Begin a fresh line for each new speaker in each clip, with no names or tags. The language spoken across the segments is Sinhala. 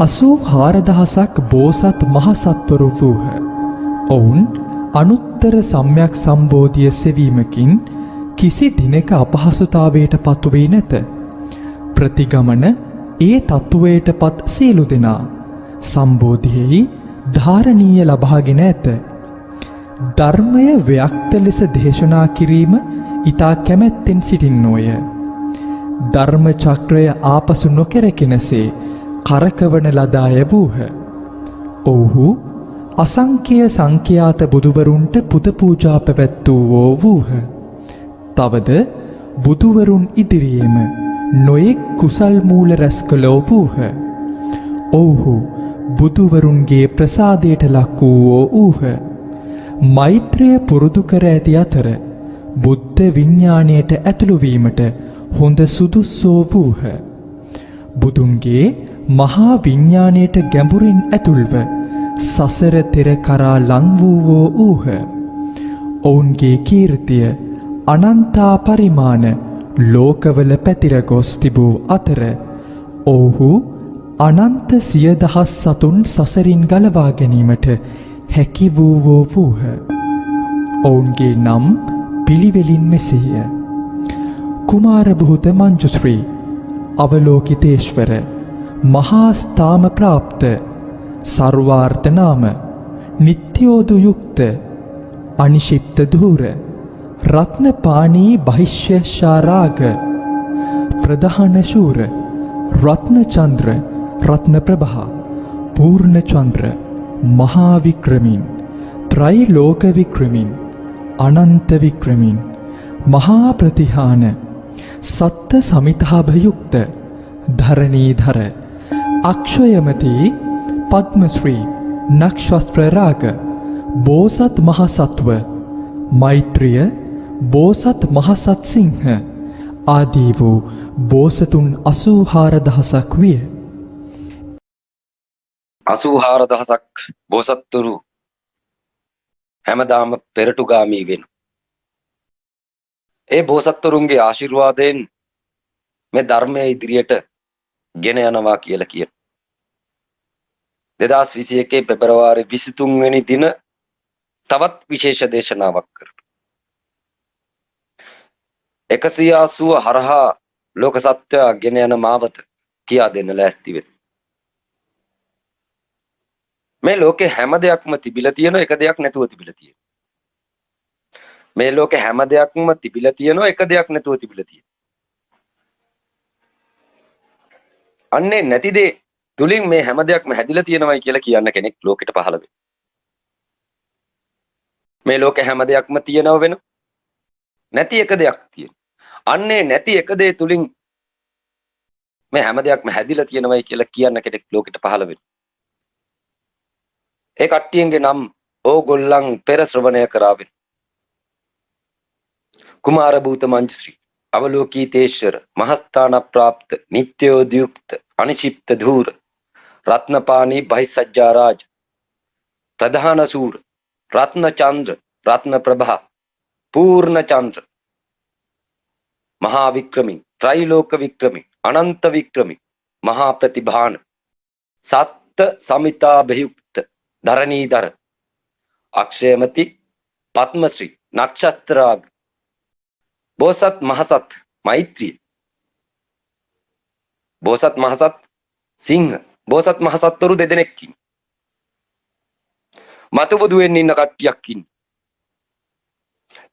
84,000ක් බෝසත් මහසත්වරු වූහ. ඔවුන් අනුත්තර සම්‍යක් සම්බෝධිය සෙවීමකින් කිසි දිනක අපහසුතාවයට පත්වී නැත. ප්‍රතිගමන ඒ තත්ත්වයට පත් සියලු දෙනා සම්බෝධියෙහි ධාරණීය ලබාගෙන ඇත. ධර්මය ව්‍යක්ත ලෙස දේශනා කිරීම ඊතා කැමැත්තෙන් සිටින්නෝය. ධර්ම චක්‍රය ආපසු නොකැරකෙනසේ කරකවන ලද අය වූහ. ඔව්හු අසංඛ්‍ය සංඛ්‍යාත බුදුවරුන්ට පුද පූජා පැවැත්වූවෝ වූහ. තවද බුදුවරුන් ඉදිරියේම නොයෙක් කුසල් මූල රැස් කළෝ වූහ. ඔව්හු බුදුවරුන්ගේ ප්‍රසාදයට ලක් වූවෝ වූහ. මෛත්‍රිය පුරුදු කර ඇති අතර බුද්ධ විඥාණයට ඇතුළු වීමට හොඳ සුදුස්සෝ වූහ. බුදුන්ගේ මහා විඥාණයට ගැඹුරින් ඇතුල්ව සසර තෙර කරා ලං වූවෝ වූහ. ඔවුන්ගේ කීර්තිය අනන්තා පරිමාණ ලෝකවල පැතිර ගොස් තිබූ අතර ඔවුහු අනන්ත සියදහස් සතුන් සසරින් ගලවා ගැනීමට හැකි වූවෝ වූහ. ඔවුන්ගේ නම් පිළිවෙලින් මෙසේය. කුමාර බුහුත මංජුශ්‍රී, අවලෝකිතේශ්වර, මහා ස්ථාම ප්‍රාප්ත, සර්වාර්ථ නාම, නිත්‍යෝදු යුක්ත, අනිශිප්ත ධූර, රත්නපාණී බහිශ්‍යශාරාග, ප්‍රධාන ශූර, රත්නචන්ද්‍ර, රත්නප්‍රභා, පූර්ණචන්ද්‍ර, මහා වික්‍රමින්, ත්‍රයිලෝක වික්‍රමින්, අනන්ත වික්‍රමින්, මහා ප්‍රතිහාන, සත්ත සමිතාභයුක්ත, ධරණීධර, අක්ෂයමති, පද්මශ්‍රී, නක්ෂත්‍රරාග, බෝසත් මහසත්ව, මෛත්‍රිය, බෝසත් මහසත් සිංහ ආදී වූ බෝසතුන් 84,000ක් විය.
84,000ක් බෝසත්තුරු හැමදාම පෙරටුගාමී වෙන. ඒ බෝසත්තුරුන්ගේ ආශිර්වාදයෙන් මේ ධර්මය ඉදිරියට ගෙන යනවා කියලා කියන. 2021 පෙබරවාරි 23 වෙනි දින තවත් විශේෂ දේශනාවක් කරනවා. 180 හරහා ලෝක සත්‍ය ගෙන යන මාවත කියා දෙන්න ලෑස්ති වෙන. මේ ලෝකේ හැම දෙයක්ම තිබිලා තියෙන එක දෙයක් නැතුව තිබිලා තියෙන. මේ ලෝකේ හැම දෙයක්ම තිබිලා තියෙනවා එක දෙයක් නැතුව තිබිලා තියෙන. අන්නේ නැති දේ තුලින් මේ හැම දෙයක්ම හැදිලා තියෙනවයි කියලා කියන්න කෙනෙක් ලෝකෙට පහළ වෙනවා. මේ ලෝකේ හැම දෙයක්ම තියෙනව වෙන නැති එක දෙයක් තියෙනවා. අන්නේ නැති එක දේ තුලින් මේ හැම දෙයක්ම හැදිලා තියෙනවයි කියලා කියන්න කෙනෙක් ලෝකෙට පහළ වෙනවා. ඒ කට්ටියන්ගේ නම් ඕගොල්ලන් පෙර ශ්‍රවණය කරාවෙන. කුමාර භූත මංජුශ්‍රී, අවලෝකීතේශ්වර, මහස්ථාන ප්‍රාප්ත, නිත්‍යෝදයුක්ත, අනිශිප්ත ධූර, රත්නපාණී බහිසජ්ජාරාජ, ප්‍රධාන සූර, රත්නචන්ද්‍ර, රත්නප්‍රභා, පූර්ණචන්ද්‍ර, මහා වික්‍රමින්, ත්‍රිලෝක වික්‍රමින්, අනන්ත වික්‍රමින්, මහා ප්‍රතිභාන, සත්ත සමිතාභයුක්ත, ධරණීධර, අක්ෂයමති, පද්මශ්‍රී, නක්ෂත්‍රාග, බෝසත් මහසත් මෛත්‍රිය, බෝසත් මහසත් සිංහ, බෝසත් මහසත්වරු දෙදෙනෙක්කින් මතු බුදු වෙන්න ඉන්න කට්ටියක් ඉන්න.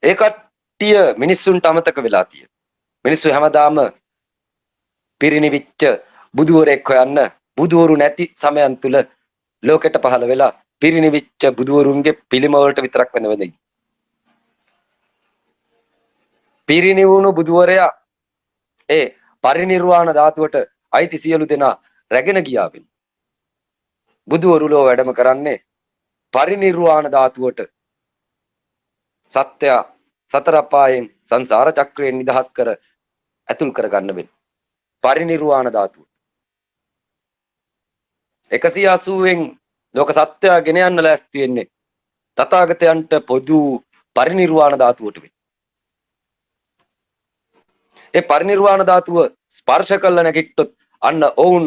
ඒ කට්ටිය මිනිස්සුන්ට අමතක වෙලා තියෙන. මිනිස්සු හැමදාම පිරිනිවිච්ච බුදුවරෙක් හොයන්න බුදුවරු නැති සමයන් තුල ලෝකෙට පහළ වෙලා පිරිනිවිච්ච බුදුවරුන්ගේ පිළිම වලට විතරක් වෙන වෙන්නේ. පිරිනිවුණු බුදුවරයා ඒ පරිනිර්වාණ ධාතුවට අයිති සියලු දෙනා රැගෙන ගියාවින්. බුදුවරු ලෝ වැඩම කරන්නේ පරිනිර්වාණ ධාතුවට සත්‍ය සතර අපායෙන් සංසාර චක්‍රයෙන් නිදහස් කර ඇතුල් කර ගන්න වෙන පරිනිර්වාණ ධාතුව 180න් ලෝක සත්‍ය ගෙන යන්න ලෑස්ති වෙන්නේ තථාගතයන්ට පොදු පරිනිර්වාණ ධාතුවට වෙන. ඒ පරිනිර්වාණ ධාතුව ස්පර්ශ කළ නැගිට්ටොත් අන්න ඔවුන්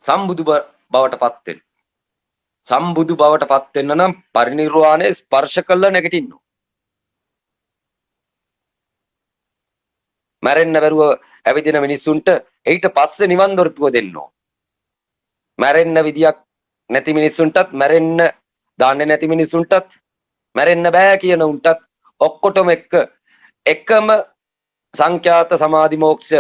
සම්බුදු බවට පත් වෙන්න. සම්බුදු බවට පත් වෙන්න නම් පරිනිර්වාණය ස්පර්ශ කළ නැගිටින්න ඕන. මැරෙන්න බැරුව ඇවිදින මිනිස්සුන්ට ඊට පස්සේ නිවන් දොරටුව දෙන්න ඕන. මැරෙන්න විදියක් නැති මිනිස්සුන්ටත් මැරෙන්න දාන්නේ නැති මිනිස්සුන්ටත් මැරෙන්න බෑ කියන උන්ටත් ඔක්කොටම එකම සංඛ්‍යාත සමාධි මෝක්ෂ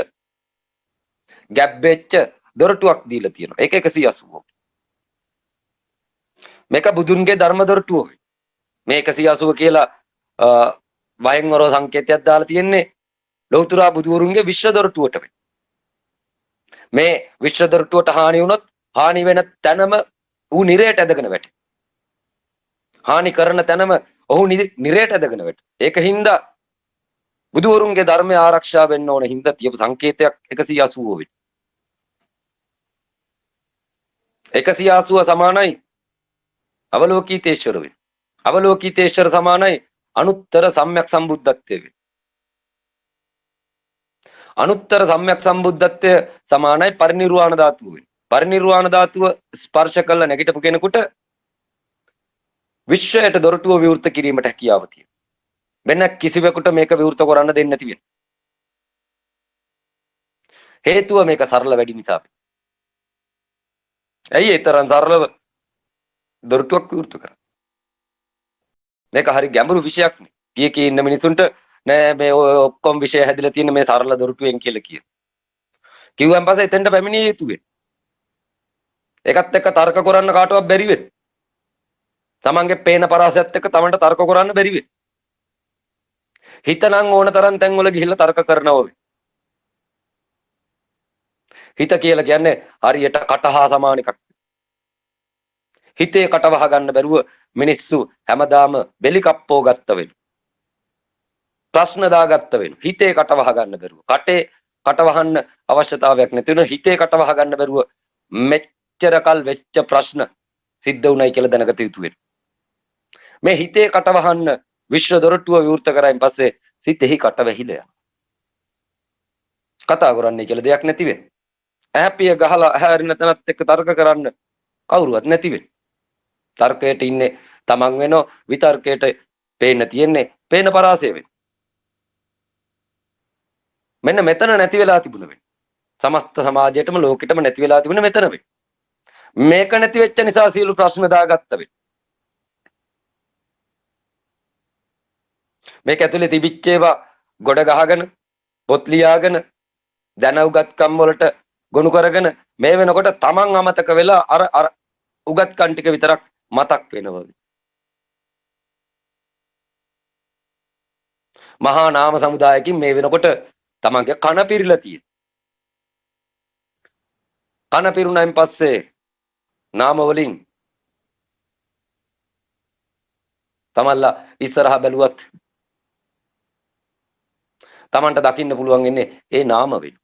ගැබ්බෙච්ච දොරටුවක් දීලා තියෙනවා. ඒක 180. මේක බුදුන්ගේ ධර්ම දොරටුව. මේ 180 කියලා වයන්වරෝ සංකේතයක් දාලා තියෙන්නේ ලෞතර බුදුවරුන්ගේ විශ්ව දොරටුවට. මේ විශ්ව දොරටුවට හානි වුණොත් හානි වෙන තැනම ඌ නිරයට ඇදගෙන වැටේ. හානි කරන තැනම ඔහු නිරයට ඇදගෙන වැටේ. ඒක හින්දා බුදුවරුන්ගේ ධර්මය ආරක්ෂා වෙන්න ඕන හින්දා තියපු සංකේතයක් 180 වෙයි. 180 සමානයි අවලෝකිතේශ්වර වේ. අවලෝකිතේශ්වර සමානයි අනුත්තර සම්‍යක් සම්බුද්ධත්වය වේ. අනුත්තර සම්‍යක් සම්බුද්ධත්වය සමානයි පරිනිර්වාණ ධාතුව වේ. පරිනිර්වාණ ධාතුව ස්පර්ශ කළ නැගිටපු කෙනෙකුට විශ්වයට දොරටුව විවෘත කිරීමට හැකියාව තියෙනවා. වෙන කිසිවෙකුට මේක විවෘත කරන්න දෙන්නේ නැති වෙන. හේතුව මේක සරල වැඩි නිසා. ඇයි ඒ තරම් සරලව දොරටුවක් විවෘත කරන්නේ? මේක හරි ගැඹුරු විෂයක් නේ. කීකී ඉන්න මිනිසුන්ට නෑ මේ ඔක්කොම විෂය හැදිලා තියෙන මේ සරල දොරටුවෙන් කියලා කියන. කිව්වන් පස්සේ එතෙන්ට පැමිණිය යුතු වෙන. ඒකත් එක්ක තර්ක කරන්න කාටවත් බැරි වෙන. තමන්ගේ පේන පරාසයත් එක්ක තමන්ට තර්ක කරන්න බැරි වෙන. හිතනම් ඕන තරම් තැන්වල ගිහිල්ලා තර්ක කරනවා වෙයි. හිත කියලා කියන්නේ හරියට කට හා සමාන එකක්. හිතේ කට වහ ගන්න බැරුව මිනිස්සු හැමදාම බෙලි කප්පෝ ගත්ත වෙන. ප්‍රශ්න දාගත්ත වෙන. හිතේ කට වහ ගන්න බැරුව. කටේ කට වහන්න අවශ්‍යතාවයක් නැති වෙන හිතේ කට වහ ගන්න බැරුව මෙච්චර කල් වෙච්ච ප්‍රශ්න සිද්ධ වුණයි කියලා දැනගත යුතු වෙන. මේ හිතේ කට වහන්න විශ්ව දොරටුව විවෘත කරායින් පස්සේ සිතෙහි කට වැහිලා යනවා. කතා කරන්නේ කියලා දෙයක් නැති වෙන. ඇහැපිය ගහලා ඇහැරින තැනත් එක්ක තර්ක කරන්න කවුරුවත් නැති වෙන. තර්කයට ඉන්නේ තමන් වෙනෝ විතර්කයට පේන්න තියෙන්නේ පේන පරාසය වෙන. මෙන්න මෙතන නැති වෙලා තිබුණ වෙන. සමස්ත සමාජයටම ලෝකෙටම නැති වෙලා තිබුණ මෙතන වෙන. මේක නැති වෙච්ච නිසා සියලු ප්‍රශ්න දාගත්ත වෙන. මේක ඇතුලේ තිබිච්ච ඒවා ගොඩ ගහගෙන පොත් ලියාගෙන දැන උගත්කම් වලට ගොනු කරගෙන මේ වෙනකොට තමන් අමතක වෙලා අර උගත්කම් ටික විතරක් මතක් වෙනවා. මහා නාම සමුදායකින් මේ වෙනකොට තමන්ගේ කන පිරিলা තියෙන. කන පිරුණායින් පස්සේ නාම වලින් තමන්ලා ඉස්සරහා බැලුවත් තමන්ට දකින්න පුළුවන් ඉන්නේ ඒ නාම වෙන.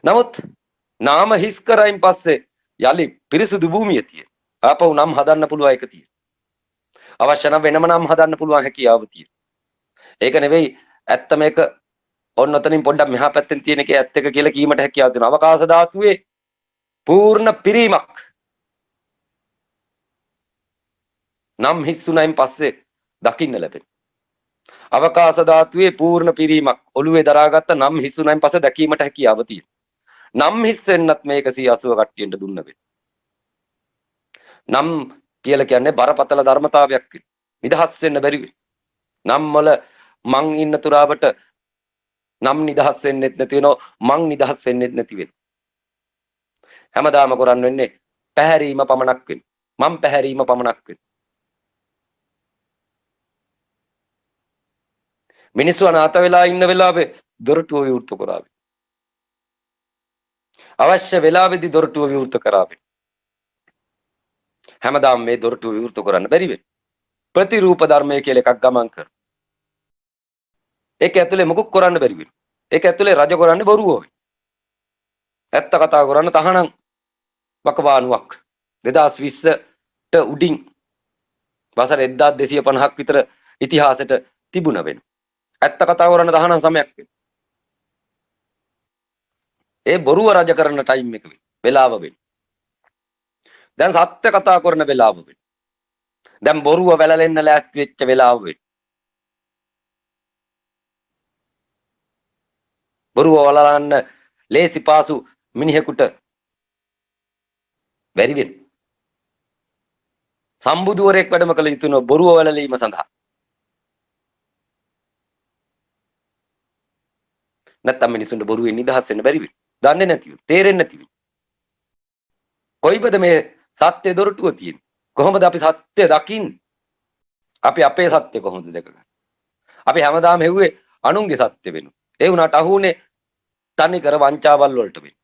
නමුත් නාම හිස් කරයින් පස්සේ යලි පිරිසුදු භූමිය තියෙන. ආපහු නම් හදන්න පුළුවන් එක තියෙන. අවශ්‍ය නම් වෙනම නම් හදන්න පුළුවන් හැකියාව තියෙන. ඒක නෙවෙයි ඇත්ත මේක ඔන්න ඔතනින් පොඩ්ඩක් මෙහා පැත්තෙන් තියෙන එකේ ඇත්ත එක කියලා කීමට හැකියාව තියෙනවා. අවකාශ ධාතුවේ පූර්ණ පිරීමක්. නම් හිස්සුනයින් පස්සේ දකින්න ලැබෙන. අවකාශ ධාතුවේ පූර්ණ පිරීමක් ඔළුවේ දරාගත්ත නම් හිස්සුනයින් පස්සේ දැකීමට හැකියාව තියෙනවා. නම් හිස්සෙන්නත් මේක 180 කට්ටියට දුන්න වෙන. නම් කියලා කියන්නේ බරපතල ධර්මතාවයක් වෙන. නිදහස් වෙන්න බැරි වෙන. නම් වල මං ඉන්න තුරාවට නම් නිදහස් වෙන්නෙත් නැති වෙනවා මං නිදහස් වෙන්නෙත් නැති වෙනවා. හැමදාම කරන් වෙන්නේ පැහැරීම පමණක් වෙන. මං පැහැරීම පමණක් වෙන. මිනිස්සු අනාථ වෙලා ඉන්න වෙලාවේ දොරටුව විවෘත කරાવી. අවශ්‍ය වෙලාවේදී දොරටුව විවෘත කරાવી. හැමදාම මේ දොරටුව විවෘත කරන්න බැරි වෙයි. ප්‍රතිරූප ධර්මය කියලා එකක් ගමන් කර. ඒක ඇතුලේ මොකක් කරන්න බැරි වෙයි. ඒක ඇතුලේ රජ කරන්නේ බොරුව වෙයි. ඇත්ත කතා කරන්න තහනම් වකවානුවක් 2020ට උඩින් වසර 1250ක් විතර ඉතිහාසෙට තිබුණ වෙන. ඇත්ත කතා කරන්න තහනම් සමයක් වෙයි. ඒ බොරුව රජ කරන ටයිම් එක වෙයි. වෙලාව වෙන්නේ. දැන් සත්‍ය කතා කරන වෙලාව වෙන්නේ. දැන් බොරුව වැළලෙන්න ලෑස්ති වෙච්ච වෙලාව වෙන්නේ. බොරුව වලලන්න ලේසි පාසු මිනිහෙකුට බැරි වෙන්නේ. සම්බුදුවරයෙක් වැඩම කළ යුතු වෙන බොරුව වැළලීම සඳහා. නැත්තම් මිනිසුන්ට බොරුවෙන් නිදහස් වෙන්න බැරි වෙන්නේ. දන්නේ නැතිව, තේරෙන්නේ නැතිව. කොයිබද මේ සත්‍ය දොරටුව තියෙන්නේ? කොහොමද අපි සත්‍ය දකින්නේ? අපි අපේ සත්‍ය කොහොමද දැකගන්නේ? අපි හැමදාම හෙව්වේ අනුන්ගේ සත්‍ය වෙනු. ඒ වුණාට අහුනේ තනි කර වංචාවල් වලට වෙන.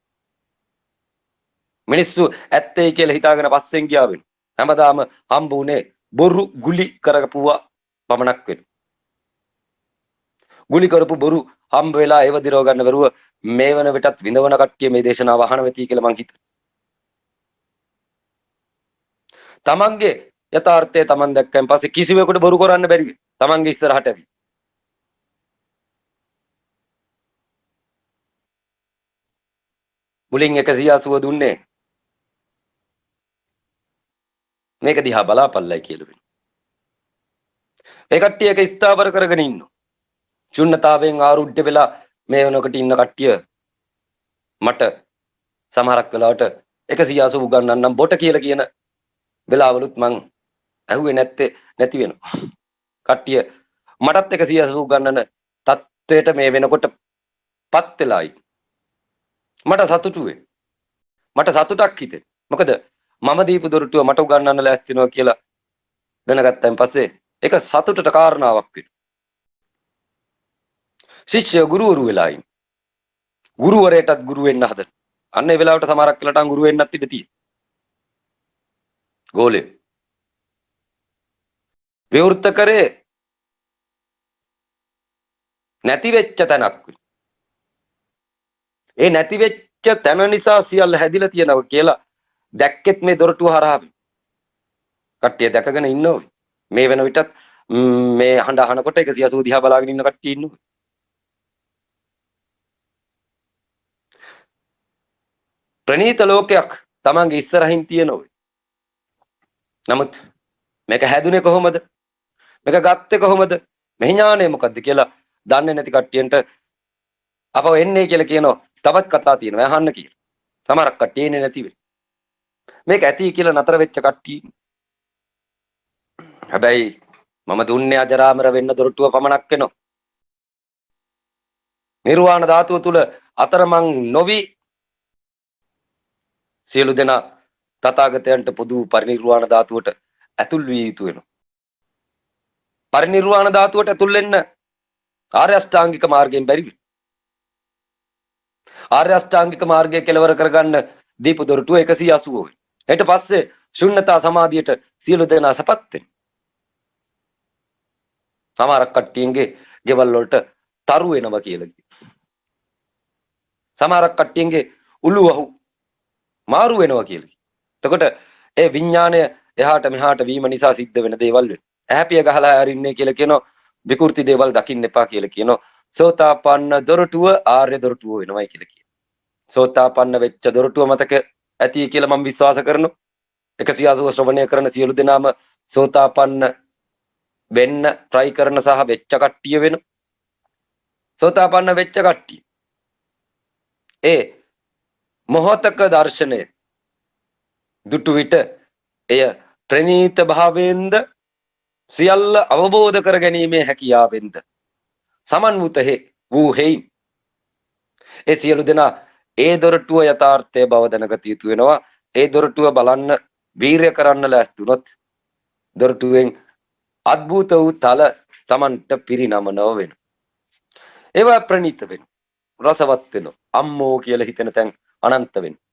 මිනිස්සු ඇත්තයි කියලා හිතාගෙන පස්සෙන් ගියා වෙන. හැමදාම හම්බ උනේ බොරු ගුලි කරපුවා පමණක් වෙන. ගුලි කරපු බොරු හම්බ වෙලා ඒව දිරව ගන්න බැරුව මේ වන විටත් විඳවන කට්ටිය මේ දේශනාව අහන වෙති කියලා මං හිතනවා. තමන්ගේ යථාර්ථය තමන් දැක්කන් පස්සේ කිසිවෙකුට බොරු කරන්න බැරි වෙයි. තමන්ගේ ඉස්සරහට ඇවි. මුලින් 180 දුන්නේ මේක දිහා බලාපල්ලයි කියලා වෙනවා. ඒ කට්ටිය එක ස්ථාවර කරගෙන ඉන්නවා. ශුන්්‍යතාවයෙන් ආරුද්ධ වෙලා මේ වෙනකොට ඉන්න කට්ටිය මට සමහරක් වෙලාවට 180 ගන්නන්නම් බොට කියලා කියන වෙලාවලුත් මං ඇහුවේ නැති වෙනවා. කට්ටිය මටත් 180 ගන්නන තත්ත්වයට මේ වෙනකොට පත් වෙලායි. මට සතුටු වෙයි. මට සතුටක් හිතෙයි. මොකද මම දීපු දොරටුව මට උගන්වන්න ලෑස්ති වෙනවා කියලා දැනගත්තන් පස්සේ ඒක සතුටට කාරණාවක් වෙනවා. ශිෂ්‍ය ගුරුවරු වෙලායි. ගුරුවරයාටත් ගුරු වෙන්න හදන. අන්න ඒ වෙලාවට සමහරක් වෙලාවට ගුරු වෙන්නත් ඉඩ තියෙනවා. ගෝලේ විවෘත කරේ නැති වෙච්ච තැනක්. ඒ නැති වෙච්ච තැන නිසා සියල්ල හැදිලා තියෙනවා කියලා දැක්කෙත් මේ දොරටුව හරහා කට්ටිය දැකගෙන ඉන්නවා. මේ වෙන විටත් මේ හඬ අහනකොට 180 දිහා බලාගෙන ඉන්න කට්ටිය ඉන්නවා. ප්‍රණීත ලෝකයක් Tamange ඉස්සරහින් තියෙනවා. නමුත් මේක හැදුනේ කොහොමද? මේක ගත්තේ කොහොමද? මේ ඥානය මොකද්ද කියලා දන්නේ නැති කට්ටියන්ට අපව එන්නේ කියලා කියනවා. තවත් කතා තියෙනවා අහන්න කියලා. සමහරක් කට්ටිය එන්නේ නැති වෙයි. මේක ඇති කියලා නතර වෙච්ච කට්ටිය. හැබැයි මම දුන්නේ අජරාමර වෙන්න දොරටුව පමණක් වෙනවා. නිර්වාණ ධාතුව තුල අතරමං නොවි සියලු දෙනා තථාගතයන්ට පොදු පරිනිර්වාණ ධාතුවට ඇතුල් විය යුතු වෙනවා. පරිනිර්වාණ ධාතුවට ඇතුල් වෙන්න ආර්ය අෂ්ටාංගික මාර්ගයෙන් බැරි වෙයි. ආර්ය අෂ්ටාංගික මාර්ගය කෙලවර කරගන්න දීපු දොරටුව 180 වෙයි. ඊට පස්සේ ශුන්්‍යතා සමාධියට සියලු දෙනා සපත් වෙනවා. සමහරක් කට්ටියන්ගේ ගෙවල් වලට තරු වෙනවා කියලා කියනවා. සමහරක් කට්ටියන්ගේ උළුවහු මාරු වෙනවා කියලා. එතකොට ඒ විඥාණය එහාට මෙහාට වීම නිසා සිද්ධ වෙන දේවල් වෙනවා. ඇහැපිය ගහලා අරින්නේ කියලා කියනවා. විකෘති දේවල් දකින්න එපා කියලා කියනවා. සෝතාපන්න දොරටුව ආර්ය දොරටුව වෙනවයි කියලා කියනවා. සෝතාපන්න වෙච්ච දොරටුව මතක ඇති කියලා මම විශ්වාස කරනවා. 180 ශ්‍රවණය කරන සියලු දෙනාම සෝතාපන්න වෙන්න try කරන සහ වෙච්ච කට්ටිය වෙනවා. සෝතාපන්න වෙච්ච කට්ටිය. ඒ මොහතක දර්ශනය දුටු විට එය ප්‍රනීත භාවයෙන්ද සියල්ල අවබෝධ කර ගැනීමේ හැකියාවෙන්ද සමන්විතෙහි වූ හේයින් ඒ සියලු දෙනා ඒ දොරටුව යථාර්ථය බව දැනගත යුතු වෙනවා. ඒ දොරටුව බලන්න වීරය කරන්න ලෑස්ති වුණොත් දොරටුවෙන් අద్භූත වූ තල Tamanට පිරිනමනව වෙනවා. ඒවා ප්‍රනීත වෙනවා. රසවත් වෙනවා. අම්මෝ කියලා හිතෙන තැන් අනන්ත වෙනවා.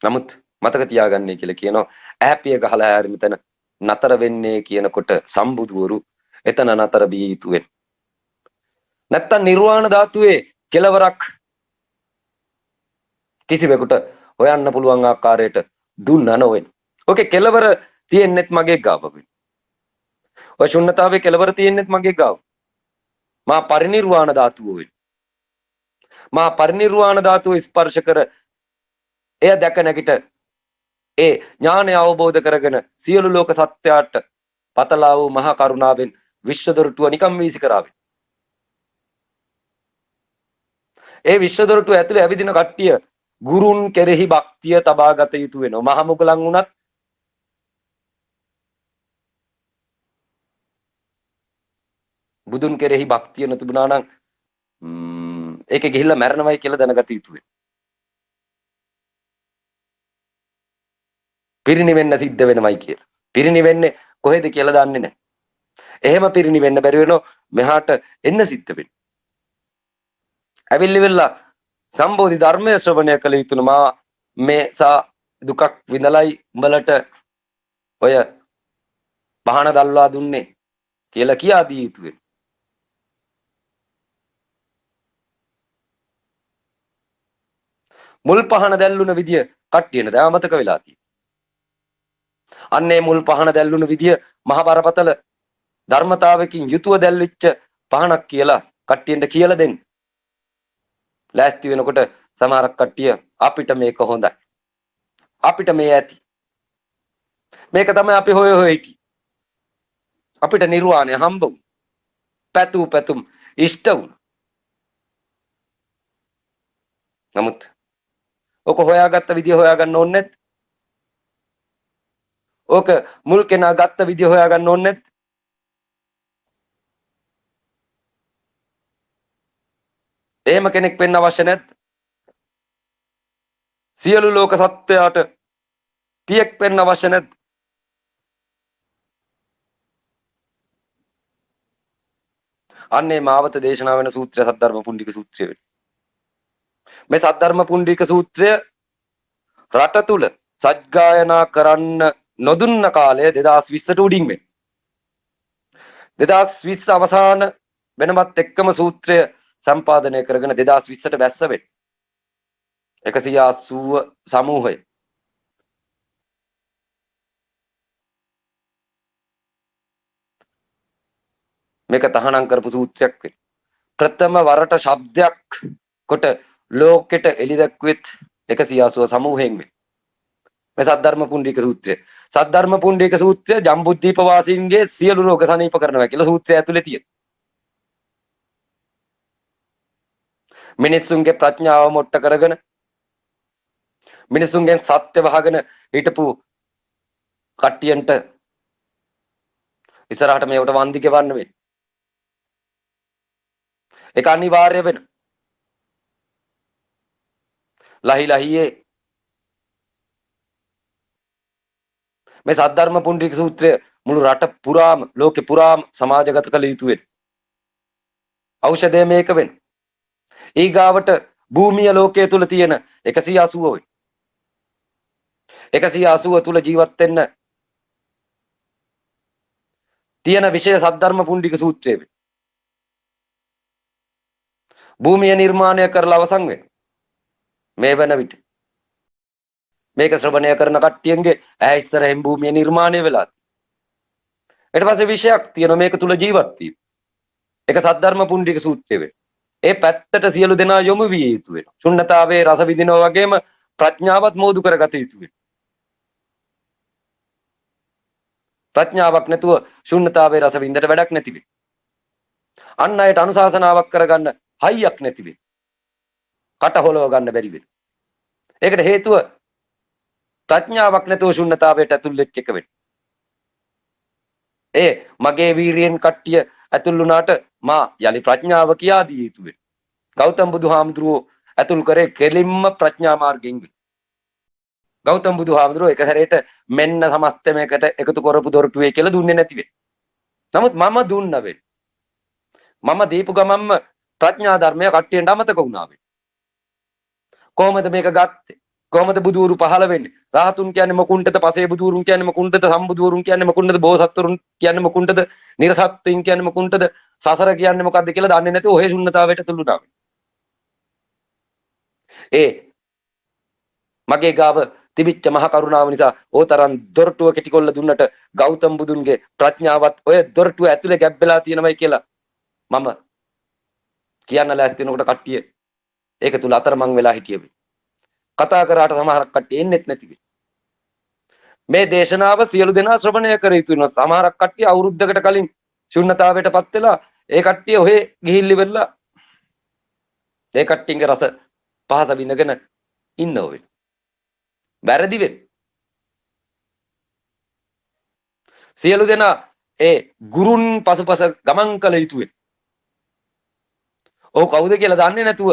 නමුත් මතක තියාගන්නේ කියලා කියනවා ඈපිය ගහලා හැරෙන තැන නතර වෙන්නේ කියනකොට සම්බුදුවරු එතන නතර බිය යුතු වෙනවා. නැත්තම් නිර්වාණ ධාතුවේ කෙලවරක් කිසිවෙකුට හොයන්න පුළුවන් ආකාරයට දුන්නා නොවෙන. ඕකේ කෙලවර තියෙන්නෙත් මගේ ගාව වෙන. ඔය ශුන්්‍යතාවේ කෙලවර තියෙන්නෙත් මගේ ගාව. මා පරිනිර්වාණ ධාතුව වෙන. මා පරිනිර්වාණ ධාතුව ස්පර්ශ කර එය දැක නැගිට ඒ ඥානය අවබෝධ කරගෙන සියලු ලෝක සත්‍යයට පතලා වූ මහා කරුණාවෙන් විශ්ව දොරටුව නිකම් වීසි කරාවේ. ඒ විශ්ව දොරටුව ඇතුලේ ඇවිදින කට්ටිය ගුරුන් කෙරෙහි භක්තිය තබා ගත යුතු වෙනවා. මහා මුගලන් වුණත් බුදුන් කෙරෙහි භක්තිය නොතිබුණා නම් ඒකේ ගිහිල්ලා මැරෙනවයි කියලා දැනගත යුතු වෙනවා. පිරිණිවෙන්න සිද්ධ වෙනවයි කියලා. පිරිණිවෙන්නේ කොහෙද කියලා දන්නේ නැහැ. එහෙම පිරිණිවෙන්න බැරි වෙනෝ මෙහාට එන්න සිද්ධ වෙනවා. ඇවිල්ලිවෙලා සම්බෝධි ධර්මය ශ්‍රවණය කළ යුතුන මා මේ සා දුකක් විඳලයි උඹලට ඔය පහන දල්වා දුන්නේ කියලා කියා දී යුතු වෙනවා. මුල් පහන දැල්ලුන විදිය කට්ටියන දැන් අමතක වෙලා තියෙනවා. අන්නේ මුල් පහන දැල්ලුන විදිය මහා බරපතල ධර්මතාවකින් යුතුව දැල්විච්ච පහනක් කියලා කට්ටියන්ට කියලා දෙන්න. ලෑස්ති වෙනකොට සමහරක් කට්ටිය අපිට මේක හොඳයි. අපිට මේ ඇති. මේක තමයි අපි හොය හොය හිටි. අපිට නිර්වාණය හම්බ වුණා. පැතු පැතුම් ඉෂ්ට වුණා. නමුත් ඔක හොයාගත්ත විදිය හොයාගන්න ඕනේ නැත්. ඕක මුල් කෙනා ගත්ත විදිය හොයාගන්න ඕනේ නැත්. එහෙම කෙනෙක් වෙන්න අවශ්‍ය නැත්. සියලු ලෝක සත්‍යයට පියෙක් වෙන්න අවශ්‍ය නැත්. අන්නේ මාවත දේශනා වෙන සූත්‍රය සද්ධර්ම පුණ්ඩික සූත්‍රය වෙනවා. මේ සද්ධර්ම පුණ්ඩික සූත්‍රය රට තුල සජ්ජායනා කරන්න නොදුන්න කාලය 2020ට උඩින් වෙන. 2020 අවසාන වෙනමත් එක්කම සූත්‍රය සම්පාදනය කරගෙන 2020ට වැස්ස වෙන. 180 සමූහය. මේක තහනම් කරපු සූත්‍රයක් වෙන. ප්‍රථම වරට ශබ්දයක් කොට ලෝකෙට එළි දැක්වෙත් 180 සමූහයෙන් වෙන. මේ සද්ධර්ම පුණ්ඩික සූත්‍රය. සද්ධර්ම පුණ්ඩික සූත්‍රය ජම්බුද්දීප වාසීන්ගේ සියලු රෝග සනීප කරනවා කියලා සූත්‍රය ඇතුලේ තියෙන. මිනිස්සුන්ගේ ප්‍රඥාව මොට්ට කරගෙන මිනිස්සුන්ගෙන් සත්‍ය වහගෙන හිටපු කට්ටියන්ට ඉස්සරහට මේවට වන්දි ගෙවන්න වෙන්නේ. ඒක අනිවාර්ය වෙන. ලහි ලහියේ මේ සද්ධර්ම පුණ්ඩික සූත්‍රය මුළු රට පුරාම ලෝකෙ පුරාම සමාජගත කළ යුතු වෙන. ඖෂධය මේක වෙන. ඊගාවට භූමිය ලෝකයේ තුල තියෙන 180 වෙන. 180 තුල ජීවත් වෙන්න තියෙන විශේෂ සද්ධර්ම පුණ්ඩික සූත්‍රය වෙන. භූමිය නිර්මාණය කරලා අවසන් වෙන. මේ වෙන විට මේක ශ්‍රවණය කරන කට්ටියන්ගේ ඇහැ ඉස්සරහින් භූමිය නිර්මාණය වෙලා. ඊට පස්සේ විශයක් තියෙනවා මේක තුල ජීවත් වීම. ඒක සද්ධර්ම පුණ්ඩික සූත්‍රය වෙන. ඒ පැත්තට සියලු දෙනා යොමු විය යුතු වෙනවා. ශුන්්‍යතාවයේ රස විඳිනවා වගේම ප්‍රඥාවත් මෝදු කරගත යුතු වෙනවා. ප්‍රඥාවක් නැතුව ශුන්්‍යතාවයේ රස විඳින්නට වැඩක් නැති වෙයි. අන් අයට අනුශාසනාවක් කරගන්න හයියක් නැති වෙයි. කට හොලව ගන්න බැරි වෙයි. ඒකට හේතුව ප්‍රඥාවක් නැතුව ශුන්්‍යතාවයට ඇතුල් වෙච්ච එක වෙයි. ඒ මගේ වීරියෙන් කට්ටිය ඇතුල් වුණාට මා යලි ප්‍රඥාව කියා දී යුතු වෙයි. ගෞතම බුදුහාමුදුරුවෝ ඇතුල් කරේ කෙලින්ම ප්‍රඥා මාර්ගයෙන්. ගෞතම බුදුහාමුදුරුවෝ එක හැරේට මෙන්න සමස්තමයකට එකතු කරපු දොරටුවේ කියලා දුන්නේ නැති වෙයි. නමුත් මම දුන්න වෙයි. මම දීපු ගමන්ම ප්‍රඥා ධර්මය කට්ටියට අමතක වුණා වෙයි. කොහොමද මේක ගත්තේ? කොහොමද බුදුවරු පහළ වෙන්නේ? රාහතුන් කියන්නේ මොකුන්ටද? පසේ බුදුවරුන් කියන්නේ මොකුන්ටද? සම්බුදුවරුන් කියන්නේ මොකුන්ටද? බෝසත්වරුන් කියන්නේ මොකුන්ටද? නිර්සත්ත්වයින් කියන්නේ මොකුන්ටද? සසර කියන්නේ මොකද්ද කියලා දන්නේ නැතුව ඔහේ ශුන්්‍යතාවයට තුළුණා. ඒ මගේ ගාව තිබිච්ච මහ කරුණාව නිසා ඕතරම් දොරටුව කෙටිකොල්ල දුන්නට ගෞතම බුදුන්ගේ ප්‍රඥාවත් ඔය දොරටුව ඇතුලේ ගැබ්බෙලා තියෙනවයි කියලා මම කියන්න ලෑස්ති වෙනකොට කට්ටිය ඒක තුල අතරමං වෙලා හිටියේ. කතා කරාට සමහරක් කට්ටිය එන්නෙත් නැති වෙයි. මේ දේශනාව සියලු දෙනා ශ්‍රවණය කර යුතු වෙනවා. සමහරක් කට්ටිය අවුරුද්දකට කලින් ශුන්්‍යතාවයටපත් වෙලා ඒ කට්ටිය ඔහේ ගිහිල්ලි වෙලා ඒ කට්ටියගේ රස පහස විඳගෙන ඉන්නව වෙන. වැරදි වෙන. සියලු දෙනා ඒ ගුරුන් පසුපස ගමන් කළ යුතු වෙන. ඔව් කවුද කියලා දන්නේ නැතුව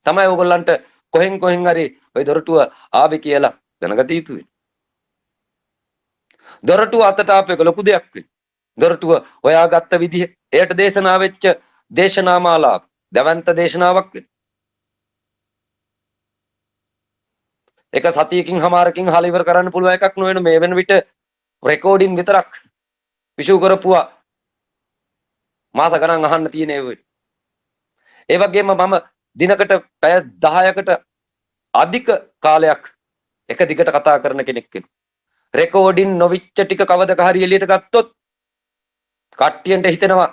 තමයි ඕගොල්ලන්ට කොහෙන් හරි ওই දොරටුව ආවේ කියලා දැනගත යුතු වෙන. දොරටුව අතට ආපේක ලොකු දෙයක් වෙන. දොරටුව හොයාගත්ත විදිහ එයට දේශනා වෙච්ච දේශනා මාලාව දවන්ත දේශනාවක් වෙන. එක සතියකින් හමාරකින් හල ඉවර කරන්න පුළුවන් එකක් නොවන මේ වෙන විට රෙකෝඩින් විතරක් විෂු කරපුවා මාස ගණන් අහන්න තියෙන ඒවා. ඒ වගේම මම දිනකට පැය 10කට අධික කාලයක් එක දිගට කතා කරන කෙනෙක් වෙනවා. රෙකෝඩින් නොවිච්ච ටික කවදක හරි එළියට ගත්තොත් කට්ටියන්ට හිතෙනවා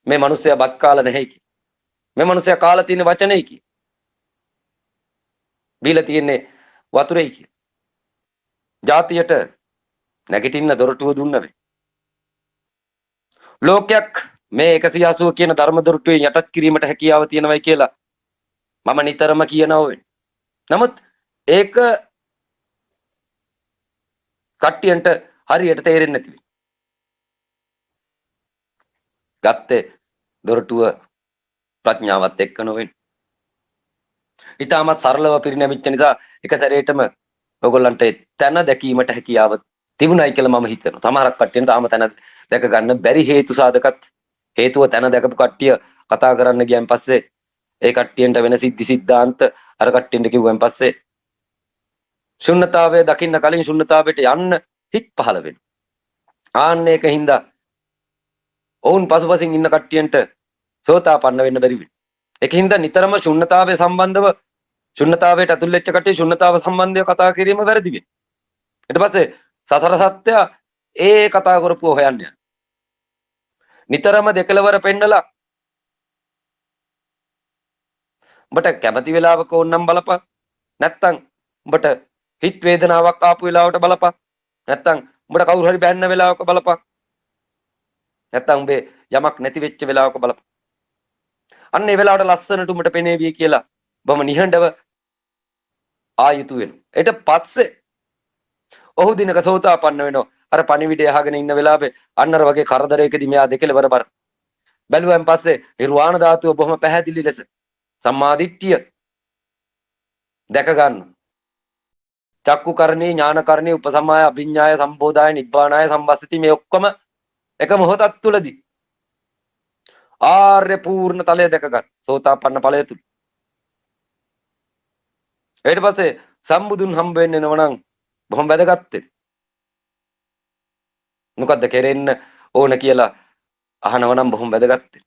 මේ මිනිස්සයා බත් කාලා නැහැ කි. මේ මිනිස්සයා කාලා තියෙන වචනේ කි. බීලා තියෙන්නේ වතුරේ කි. ජාතියට නැගිටින්න දොරටුව දුන්න වේ. ලෝකයක් මේ 180 කියන ධර්ම දොරටුවේ යටත් කිරීමට හැකියාව තියෙනවයි කියලා මම නිතරම කියනවා වෙන්නේ. නමුත් ඒක කට්ටියන්ට හරියට තේරෙන්නේ නැති වෙයි. ගත්තේ දොරටුව ප්‍රඥාවත් එක්ක නොවෙන්නේ. ඊටමත් සරලව පිරිනැමිච්ච නිසා එක සැරේටම ඔයගොල්ලන්ට තැන දැකීමට හැකියාව තිබුණයි කියලා මම හිතනවා. සමහරක් කට්ටියන්ට තාම තැන දැක ගන්න බැරි හේතු සාධකත් හේතුව තැන දැකපු කට්ටිය කතා කරන්න ගියන් පස්සේ ඒ කට්ටියන්ට වෙන සිද්ධි සිද්ධාන්ත අර කට්ටියන්ට කිව්වන් පස්සේ ශුන්්‍යතාවය දකින්න කලින් ශුන්්‍යතාවයට යන්න හිත් පහළ වෙනවා. ආන්න ඒකින්ද ඔවුන් පසුපසින් ඉන්න කට්ටියන්ට සෝතාපන්න වෙන්න බැරි වෙනවා. ඒකින්ද නිතරම ශුන්්‍යතාවය සම්බන්ධව ශුන්්‍යතාවයට ඇතුල් වෙච්ච කට්ටිය ශුන්්‍යතාව සම්බන්ධව කතා කිරීම වැරදි වෙනවා. ඊට පස්සේ සතර සත්‍ය ඒ කතා කරපුව හොයන්න යනවා. නිතරම දෙකලවර පෙන්නලා උඹට කැමති වෙලාවක ඕන්නම් බලපන්. නැත්තම් උඹට හිත වේදනාවක් ආපු වෙලාවට බලපන්. නැත්තම් උඹට කවුරු හරි බැන්න වෙලාවක බලපන්. නැත්තම් උඹේ යමක් නැති වෙච්ච වෙලාවක බලපන්. අන්න ඒ වෙලාවට ලස්සනට උඹට පෙනේවි කියලා බොහොම නිහඬව ආයුතු වෙනවා. ඊට පස්සේ ඔහු දිනක සෝතාපන්න වෙනවා. අර පණිවිඩය අහගෙන ඉන්න වෙලාවේ අන්නර වගේ කරදරයකදී මෙයා දෙකලවර බර බැලුවෙන් පස්සේ නිර්වාණ ධාතුව බොහොම පැහැදිලි ලෙස සම්මාදිට්ඨිය දැක ගන්න. චක්කු කරණී ඥාන කරණී උපසමාය අභිඥාය සම්බෝධාය නිබ්බානාය සම්බස්ති මේ ඔක්කොම එක මොහොතක් තුලදී ආර්ය පූර්ණ තලය දැක ගන්න. සෝතාපන්න ඵලය තුල. ඊට පස්සේ සම්බුදුන් හම්බ වෙන්නේ නවනම් බොහොම වැදගත් වෙයි. මොකද්ද කෙරෙන්න ඕන කියලා අහනව නම් බොහොම වැදගත් වෙයි.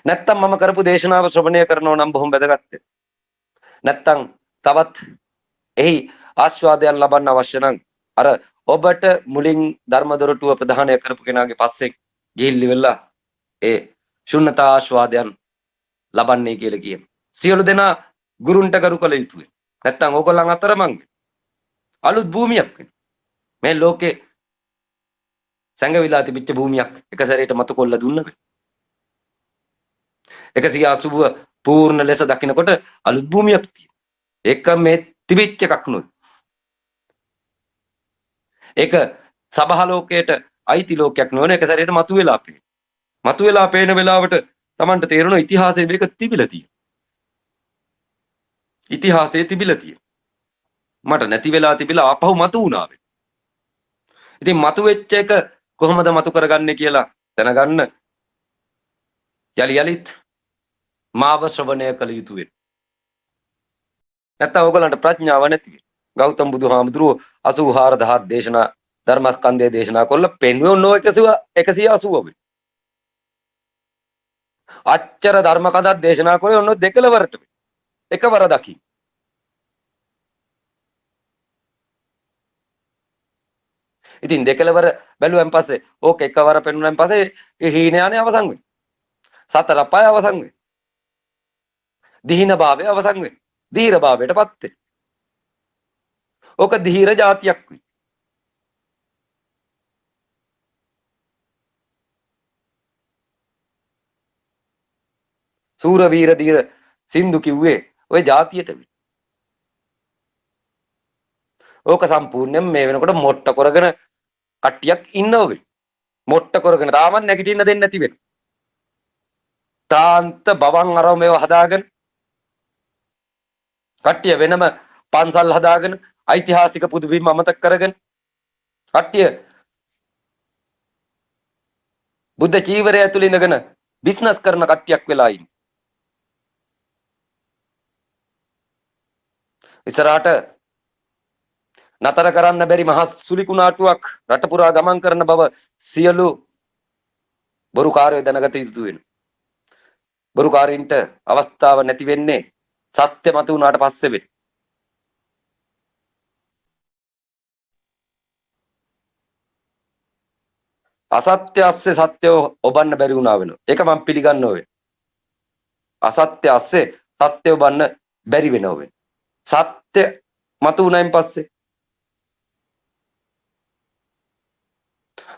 නැත්තම් මම කරපු දේශනාව ශ්‍රවණය කරනව නම් බොහොම වැදගත් වෙයි. නැත්තම් තවත් එහි ආස්වාදයන් ලබන්න අවශ්‍ය නම් අර ඔබට මුලින් ධර්ම දොරටුව ප්‍රදානය කරපු කෙනාගේ පස්සේ ගිහිල්ලි වෙලා ඒ ශුන්්‍යතා ආස්වාදයන් ලබන්නේ කියලා කියන. සියලු දෙනා ගුරුන්ට කරු කළ යුතුයි. නැත්තම් ඕගොල්ලන් අතරමං අලුත් භූමියක් වෙනවා. මේ ලෝකේ සංගවිලා තිබිච්ච භූමියක් එක සැරේට මතු කොල්ල දුන්නක 180 පූර්ණ ලෙස දකින්නකොට අලුත් භූමියක් තියෙනවා. ඒක මේ තිබිච්ච එකක් නෙවෙයි. ඒක සබහ ලෝකයට අයිති ලෝකයක් නෙවෙයි. එක සැරේට මතුවෙලා අපේ. මතුවෙලා පේන වෙලාවට Tamanට තේරෙනවා ඉතිහාසයේ මේක තිබිලා තියෙනවා. ඉතිහාසයේ තිබිලා තියෙනවා. මට නැති වෙලා තිබිලා ආපහු මතු වුණා වෙයි. ඉතින් මතු වෙච්ච එක කොහොමද මතු කරගන්නේ කියලා දැනගන්න යලි යලිත් මාව ශ්‍රවණය කළ යුතු වෙනවා. නැත්නම් ඕගලන්ට ප්‍රඥාව නැති වෙයි. ගෞතම බුදුහාමුදුරුවෝ 84000 දේශනා ධර්මස්කන්ධය දේශනා කළා පෙන්වුවේ ඔන්න 180 වෙයි. අච්චර ධර්ම කතාවක් දේශනා කරේ ඔන්න දෙකලවරට වෙයි. එකවර දකි. ඉතින් දෙකලවර බැලුවෙන් පස්සේ ඕක එකවර පෙන්වුවෙන් පස්සේ ඒ හීනයානේ අවසන් වෙයි. සතර පය අවසන් වෙයි. දිහින භාවය අවසන් වෙයි. ධීර භාවයටපත් වෙනවා. ඕක ධීර જાතියක් වෙයි. සූර වීර ධීර සින්දු කිව්වේ ওই જાතියට වෙයි. ඕක සම්පූර්ණයෙන් මේ වෙනකොට මොට්ට කරගෙන කට්ටියක් ඉන්නව වෙයි. මොට්ට කරගෙන තාමත් නැගිටින්න දෙන්නේ නැති වෙන. තාන්ත බවන් අරව මේව හදාගෙන කට්ටිය වෙනම පන්සල් හදාගෙන ඓතිහාසික පුදුබිම් අමතක කරගෙන කට්ටිය බුද්ධ චීවරය ඇතුළේ ඉඳගෙන බිස්නස් කරන කට්ටියක් වෙලා ඉන්නේ. ඉස්සරහට නතර කරන්න බැරි මහා සුලි කුණාටුවක් රට පුරා ගමන් කරන බව සියලු බොරුකාරයෝ දැනගත යුතු වෙනවා. බොරුකාරින්ට අවස්ථාව නැති වෙන්නේ සත්‍ය මත උනාට පස්සේ වෙයි. අසත්‍ය අස්සේ සත්‍යව ඔබන්න බැරි වුණා වෙනවා. ඒක මම පිළිගන්න ඕනේ. අසත්‍ය අස්සේ සත්‍ය ඔබන්න බැරි වෙනවා වෙන. සත්‍ය මත උනායින් පස්සේ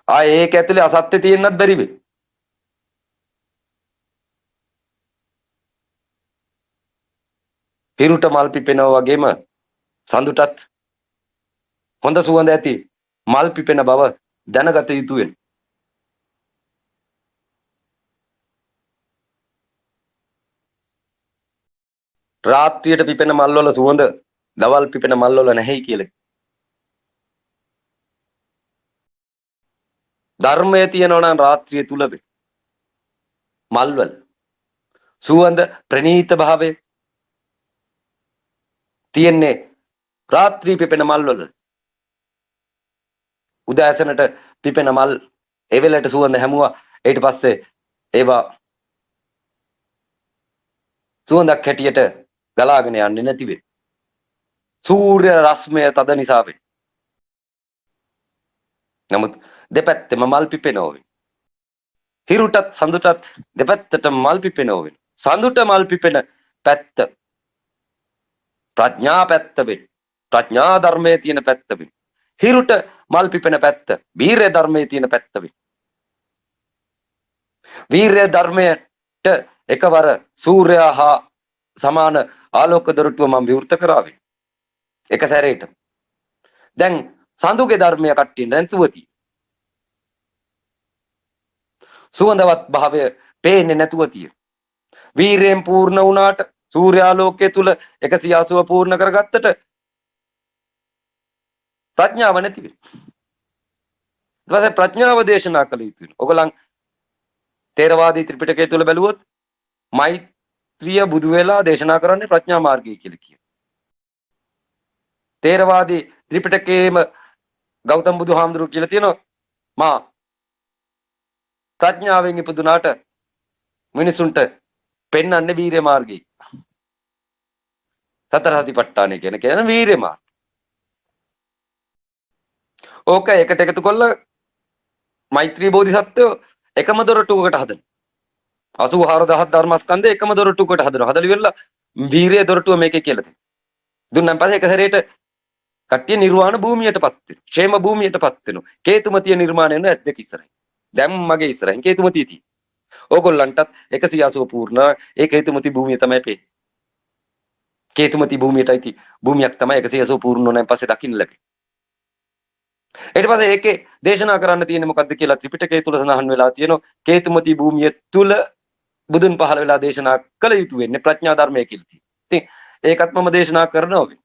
ඒක ඇතුලේ අසත්‍ය තියෙන්නත් බැරි වෙයි. හිරුට මල් පිපෙනවා වගේම සඳුටත් හොඳ සුවඳ ඇති මල් පිපෙන බව දැනගත යුතු වෙනවා. රාත්‍රියට පිපෙන මල් වල සුවඳ දවල් පිපෙන මල් වල නැහැයි කියලා. ධර්මයේ තියෙනවා නම් රාත්‍රිය තුල මල් වල සුවඳ ප්‍රණීත භාවය තියෙන්නේ රාත්‍රී පිපෙන මල් වල. උදෑසනට පිපෙන මල් එවෙලට සුවඳ හැමුවා ඊට පස්සේ ඒවා සුවඳක් හැටියට ගලාගෙන යන්නේ නැති වෙයි. සූර්ය රශ්මය තද නිසා වෙයි. නමුත් දෙපැත්තෙම මල් පිපෙනවා වෙයි. හිරුටත් සඳුටත් දෙපැත්තට මල් පිපෙනවා වෙයි. සඳුට මල් පිපෙන පැත්ත ප්‍රඥා පැත්ත වෙයි. ප්‍රඥා ධර්මයේ තියෙන පැත්ත වෙයි. හිරුට මල් පිපෙන පැත්ත වීරය ධර්මයේ තියෙන පැත්ත වෙයි. වීරය ධර්මයට එකවර සූර්යයා හා සමාන ආලෝක දොරටුව මම විවෘත කරාවේ. එක සැරේට. දැන් සඳුගේ ධර්මය කට්ටිය නැතුව තියෙනවා. සුවඳවත් භාවය පේන්නේ නැතුව තියෙනවා. වීරයෙන් පූර්ණ වුණාට සූර්යාලෝකයේ තුල 180 පූර්ණ කරගත්තට ප්‍රඥාව නැති වෙනවා. ඊට පස්සේ ප්‍රඥාව දේශනා කළ යුතු වෙනවා. ඔයගලන් තේරවාදී ත්‍රිපිටකය තුල බැලුවොත් මෛත්‍රිය බුදු වෙලා දේශනා කරන්නේ ප්‍රඥා මාර්ගය කියලා කියනවා. තේරවාදී ත්‍රිපිටකයේම ගෞතම බුදුහාමුදුරුවෝ කියලා තියෙනවා මා ප්‍රඥාවෙන් ඉපදුනාට මිනිසුන්ට පෙන්වන්නේ වීර්ය මාර්ගය. සතර සතිපට්ඨානය කියන වීර්ය මාර්ගය. ඕක එකට එකතු කරලා මෛත්‍රී බෝධිසත්වෝ එකම දොරටුවකට හදන. 84000 ධර්මස්කන්ධය එකම දොරටුවකට හදනවා. හදලා ඉවරලා වීර්ය දොරටුව මේකේ කියලා දෙනවා. දුන්නාන් පස්සේ එක සැරේට කට්ටිය නිර්වාණ භූමියටපත් වෙනවා. ക്ഷേම භූමියටපත් වෙනවා. කේතුමතිය නිර්මාණය වෙන S2 ඉස්සරහින්. දැන් මගේ ඉස්සරහින් කේතුමතිය තියෙනවා. ඕගොල්ලන්ටත් 180 පූර්ණ ඒ කේතුමති භූමිය තමයි පේන්නේ. කේතුමති භූමියටයි භූමියක් තමයි 180 පූර්ණ වුණාන් පස්සේ දකින්න ලැබෙන්නේ. ඊට පස්සේ ඒකේ දේශනා කරන්න තියෙන්නේ මොකද්ද කියලා ත්‍රිපිටකය තුල සඳහන් වෙලා තියෙනවා. කේතුමති භූමිය තුල බුදුන් පහළ වෙලා දේශනා කළ යුතු වෙන්නේ ප්‍රඥා ධර්මය කියලා තියෙනවා. ඉතින් ඒකත් මම දේශනා කරනවා.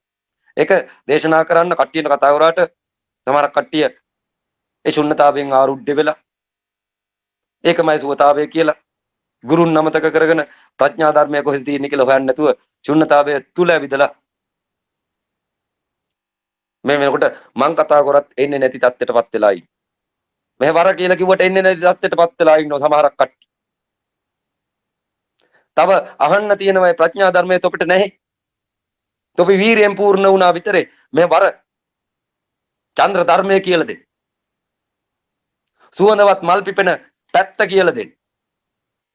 ඒක දේශනා කරන්න කට්ටියට කතා කරාට සමහරක් කට්ටිය ඒ ශුන්්‍යතාවයෙන් ආරුද්ධ වෙලා ඒකමයි සුවතාවය කියලා ගුරුන් නමතක කරගෙන ප්‍රඥා ධර්මය කොහෙද තියෙන්නේ කියලා හොයන්න නැතුව ශුන්්‍යතාවය තුල ඇවිදලා මේ වෙනකොට මං කතා කරත් එන්නේ නැති තත්ත්වයටපත් වෙලා ඉන්නේ. මෙහෙ වර කියලා කිව්වට එන්නේ නැති තත්ත්වයටපත් වෙලා ඉන්නවා සමහරක් කට්ටිය. තව අහන්න තියෙනවා ප්‍රඥා ධර්මයේ තොපිට නැහැ. තොපි වීරියෙන් පූර්ණ වුණා විතරේ මේ වර චන්ද්‍ර ධර්මයේ කියලා දෙන්න. සුවඳවත් මල් පිපෙන පැත්ත කියලා දෙන්න.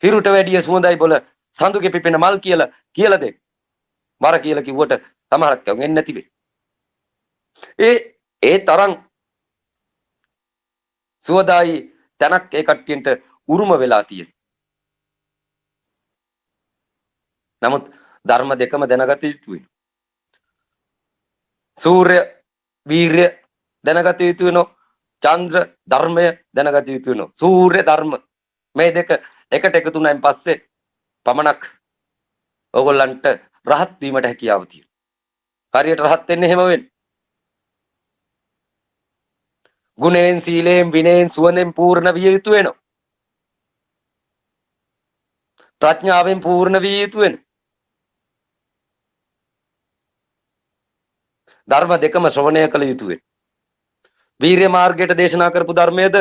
හිරුට වැඩිය සුවඳයි බොල සඳුගේ පිපෙන මල් කියලා දෙන්න. මර කියලා කිව්වට සමහරක් කවුන් එන්නේ නැති වෙයි. ඒ තරම් සුවදායි තැනක් ඒ කට්ටියන්ට උරුම වෙලා තියෙන. නමුත් ධර්ම දෙකම දැනගත යුතු වෙනවා. සූර්ය වීර්ය දැනගත යුතු වෙනවා. චන්ද්‍ර ධර්මය දැනගත යුතු වෙනවා. සූර්ය ධර්ම මේ දෙක එකට එකතු වුණායින් පස්සේ පමණක් ඕගොල්ලන්ට රහත් වීමට හැකියාව තියෙනවා. හරියට රහත් වෙන්නේ එහෙම වෙන්නේ. ගුණයෙන් සීලයෙන් විනයෙන් සුවඳෙන් පූර්ණ විය යුතු වෙනවා. ප්‍රඥාවෙන් පූර්ණ විය යුතු වෙනවා. ධර්ම දෙකම ශ්‍රවණය කළ යුතු වෙනවා. වීර්ය මාර්ගයට දේශනා කරපු ධර්මයේද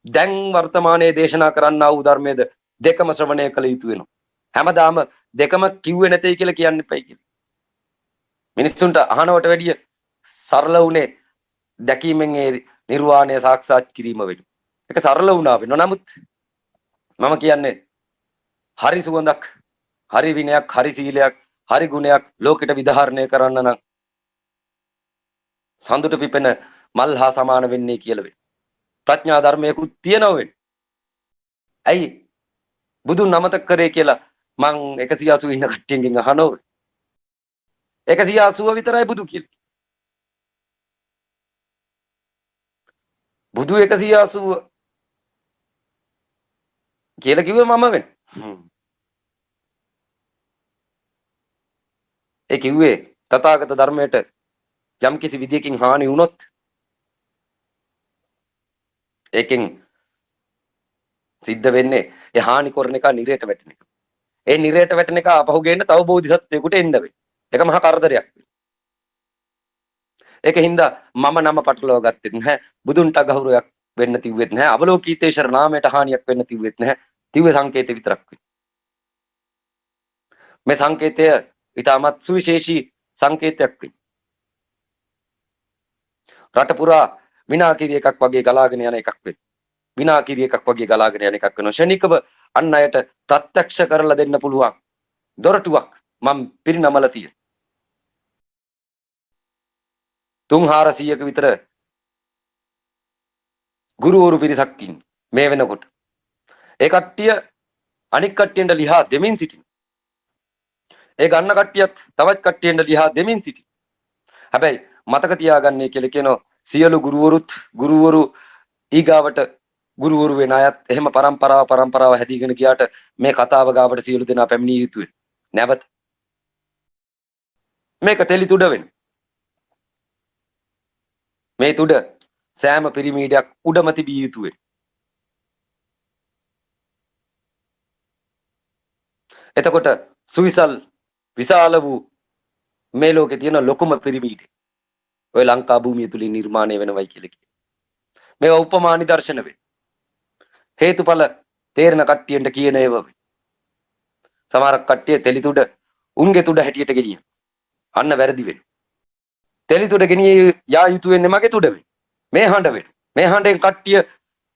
දැන් වර්තමානයේ දේශනා කරන්නා වූ ධර්මයේද දෙකම ශ්‍රවණය කළ යුතු වෙනවා. හැමදාම දෙකම කිව්වේ නැtei කියලා කියන්න එපයි කියලා. මිනිස්සුන්ට අහනවට වැඩිය සරල උනේ දැකීමෙන් ඒ නිර්වාණය සාක්ෂාත් කිරීම වෙනවා. ඒක සරල වුණා වෙනවා. නමුත් මම කියන්නේ හරි සුවඳක්, හරි විනයක්, හරි සීලයක්, හරි ගුණයක් ලෝකෙට විදාහරණය කරන්න නම් සඳුට පිපෙන මල් හා සමාන වෙන්නේ කියලා වෙයි. ප්‍රඥා ධර්මයකුත් තියෙනව වෙයි. ඇයි බුදුන් නමතක් කරේ කියලා මං 180 ඉන්න කට්ටියකින් අහනව. 180 විතරයි බුදු කියලා. බුදු 180 කියලා කිව්වේ මම වෙන්නේ. ඒ කිව්වේ තථාගත ධර්මයට යම් කිසි විදියකින් හානි වුණොත් ඒකෙන් සිද්ධ වෙන්නේ ඒ හානි කරන එක නිරේට වැටෙන එක. ඒ නිරේට වැටෙන එක අපහු ගේන්න තව බෝධිසත්වයෙකුට එන්න වෙයි. ඒක මහා කරදරයක්. ඒකින්ද මම නම පටලවා ගත්තෙත් නැහැ. බුදුන්ට ගෞරවයක් වෙන්න තිව්වෙත් නැහැ. අවලෝකීතේශර නාමයට හානියක් වෙන්න තිව්වෙත් නැහැ. තිව්වේ සංකේතේ විතරක් වෙයි. මේ සංකේතය ඊටමත් සුවිශේෂී සංකේතයක් වෙයි. රට පුරා විනාකිරි එකක් වගේ ගලාගෙන යන එකක් වෙයි. විනාකිරි එකක් වගේ ගලාගෙන යන එකක් වෙනවා. ශනිකව අන් අයට ප්‍රත්‍යක්ෂ කරලා දෙන්න පුළුවන් දොරටුවක් මම පිරිනමලා තියෙනවා. 300ක විතර ගුරුවරු පිරිසක් ඉන්නේ මේ වෙනකොට. ඒ කට්ටිය අනික් කට්ටියන්ට ලිහා දෙමින් සිටින. ඒ ගන්න කට්ටියත් තවත් කට්ටියන්ට ලිහා දෙමින් සිටින. හැබැයි මතක තියාගන්නේ කියලා කියනවා සියලු ගුරුවරු ඊගාවට ගුරුවරු වෙන අයත් එහෙම පරම්පරාව හැදීගෙන ගියාට මේ කතාව ගාවට සියලු දෙනා පැමිණිය යුතුයි. නැවත මේක තෙලි තුඩ වෙන්නේ. මේ තුඩ සෑම පිරිමීඩයක් උඩම තිබිය යුතුයි. එතකොට සුවිසල් විශාල වූ මේ ලෝකේ තියෙන ලොකුම පිරිමීඩ ඔය ලංකා භූමිය තුලින් නිර්මාණය වෙනවයි කියලා කියනවා. මේවා උපමා නිදර්ශන වේ. හේතුඵල තේරෙන කට්ටියන්ට කියන ඒවා වේ. සමහර කට්ටිය තෙලි තුඩ උන්ගේ තුඩ හැටියට ගෙනියන. අන්න වැරදි වෙන. තෙලි තුඩ ගෙනිය යා යුතු වෙන්නේ මගේ තුඩ වෙන. මේ හඬ වෙන. මේ හඬෙන් කට්ටිය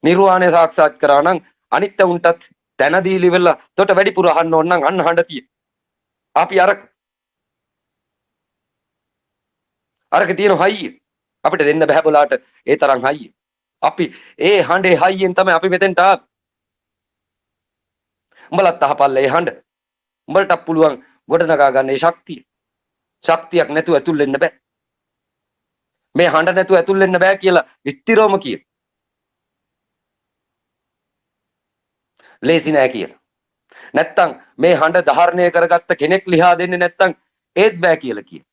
නිර්වාණය සාක්ෂාත් කරා නම් අනිත් උන්ටත් තන දීලි වෙලා තොට වැඩිපුර අහන්න ඕන නම් අන්න හඬ තිය. අපි අරක තියෙන හයිය අපිට දෙන්න බෑ බලාට ඒ තරම් හයිය. අපි ඒ හඬේ හයියෙන් තමයි අපි මෙතෙන්ට ආවේ. උඹලත් අහපල්ල ඒ හඬ. උඹලට පුළුවන් ගොඩනගා ගන්න ඒ ශක්තිය. ශක්තියක් නැතුව ඇතුල් වෙන්න බෑ. මේ හඬ නැතුව ඇතුල් වෙන්න බෑ කියලා ස්ථිරවම කියන. ලේසි නෑ කියලා. නැත්තම් මේ හඬ ධාරණය කරගත්ත කෙනෙක් ලියා දෙන්නේ නැත්තම් ඒත් බෑ කියලා කියන.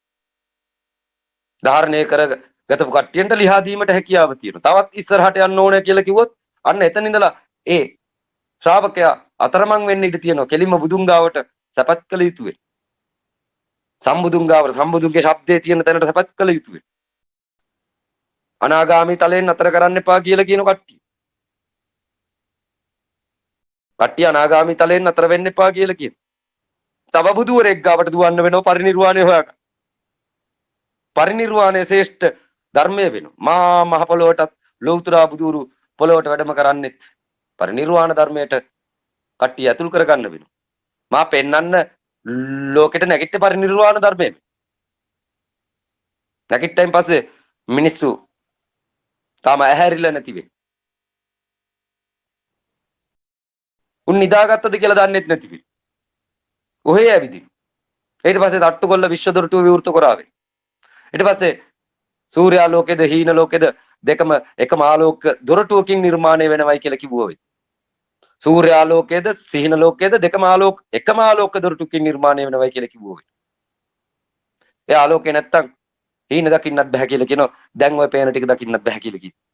ධාරණය කරගතපු කට්ටියන්ට ලියා දීමට හැකියාව තියෙනවා. තවත් ඉස්සරහට යන්න ඕනේ කියලා කිව්වොත් අන්න එතන ඉඳලා ඒ ශ්‍රාවකයා අතරමං වෙන්න ඉඩ තියෙනවා. කෙලින්ම බුදුන් ගාවට සපත් කළ යුතු වෙයි. සම්බුදුන් ගාවට සම්බුදුන්ගේ ශබ්දයේ තියෙන තැනට සපත් කළ යුතු වෙයි. අනාගාමී තලයෙන් අතර කරන්න එපා කියලා කියන කට්ටිය. කට්ටිය අනාගාමී තලයෙන් අතර වෙන්න එපා කියලා කියන. තව බුදුවරෙක් ගාවට දුවන්න වෙනවා පරිණිරවාණය හොයාගන්න. පරිණිරවාණය ශ්‍රේෂ්ඨ ධර්මය වෙනවා. මා මහ පොළොවටත් ලෞතර බුදුරු පොළොවට වැඩම කරන්නෙත් පරිණිරවාණ ධර්මයට කට්ටිය ඇතුල් කරගන්න වෙනවා. මා පෙන්නන්න ලෝකෙට නැගිට පරිනිර්වාණ ධර්මය. නැගිට්ටයින් පස්සේ මිනිස්සු තාම ඇහැරිලා නැති වෙයි. උන් නිදාගත්තද කියලා දන්නෙත් නැති වෙයි. ඔහේ ඇවිදින්. ඊට පස්සේ තට්ටු කොල්ල විශ්ව දොරටුව විවෘත කරාවේ. ඊට පස්සේ සූර්යාලෝකයේද හීන ලෝකයේද දෙකම එකම ආලෝක දොරටුවකින් නිර්මාණය වෙනවයි කියලා කිව්වා වෙයි. සූර්යාලෝකයේද සිහින ලෝකයේද දෙකම එකම ආලෝක දොරටුවකින් නිර්මාණය වෙනවයි කියලා කිව්වා වෙයි. ඒ ආලෝකේ නැත්තම් හීන දකින්නත් බෑ කියලා කියනවා. දැන් ඔය පේන ටික දකින්නත් බෑ කියලා කියනවා.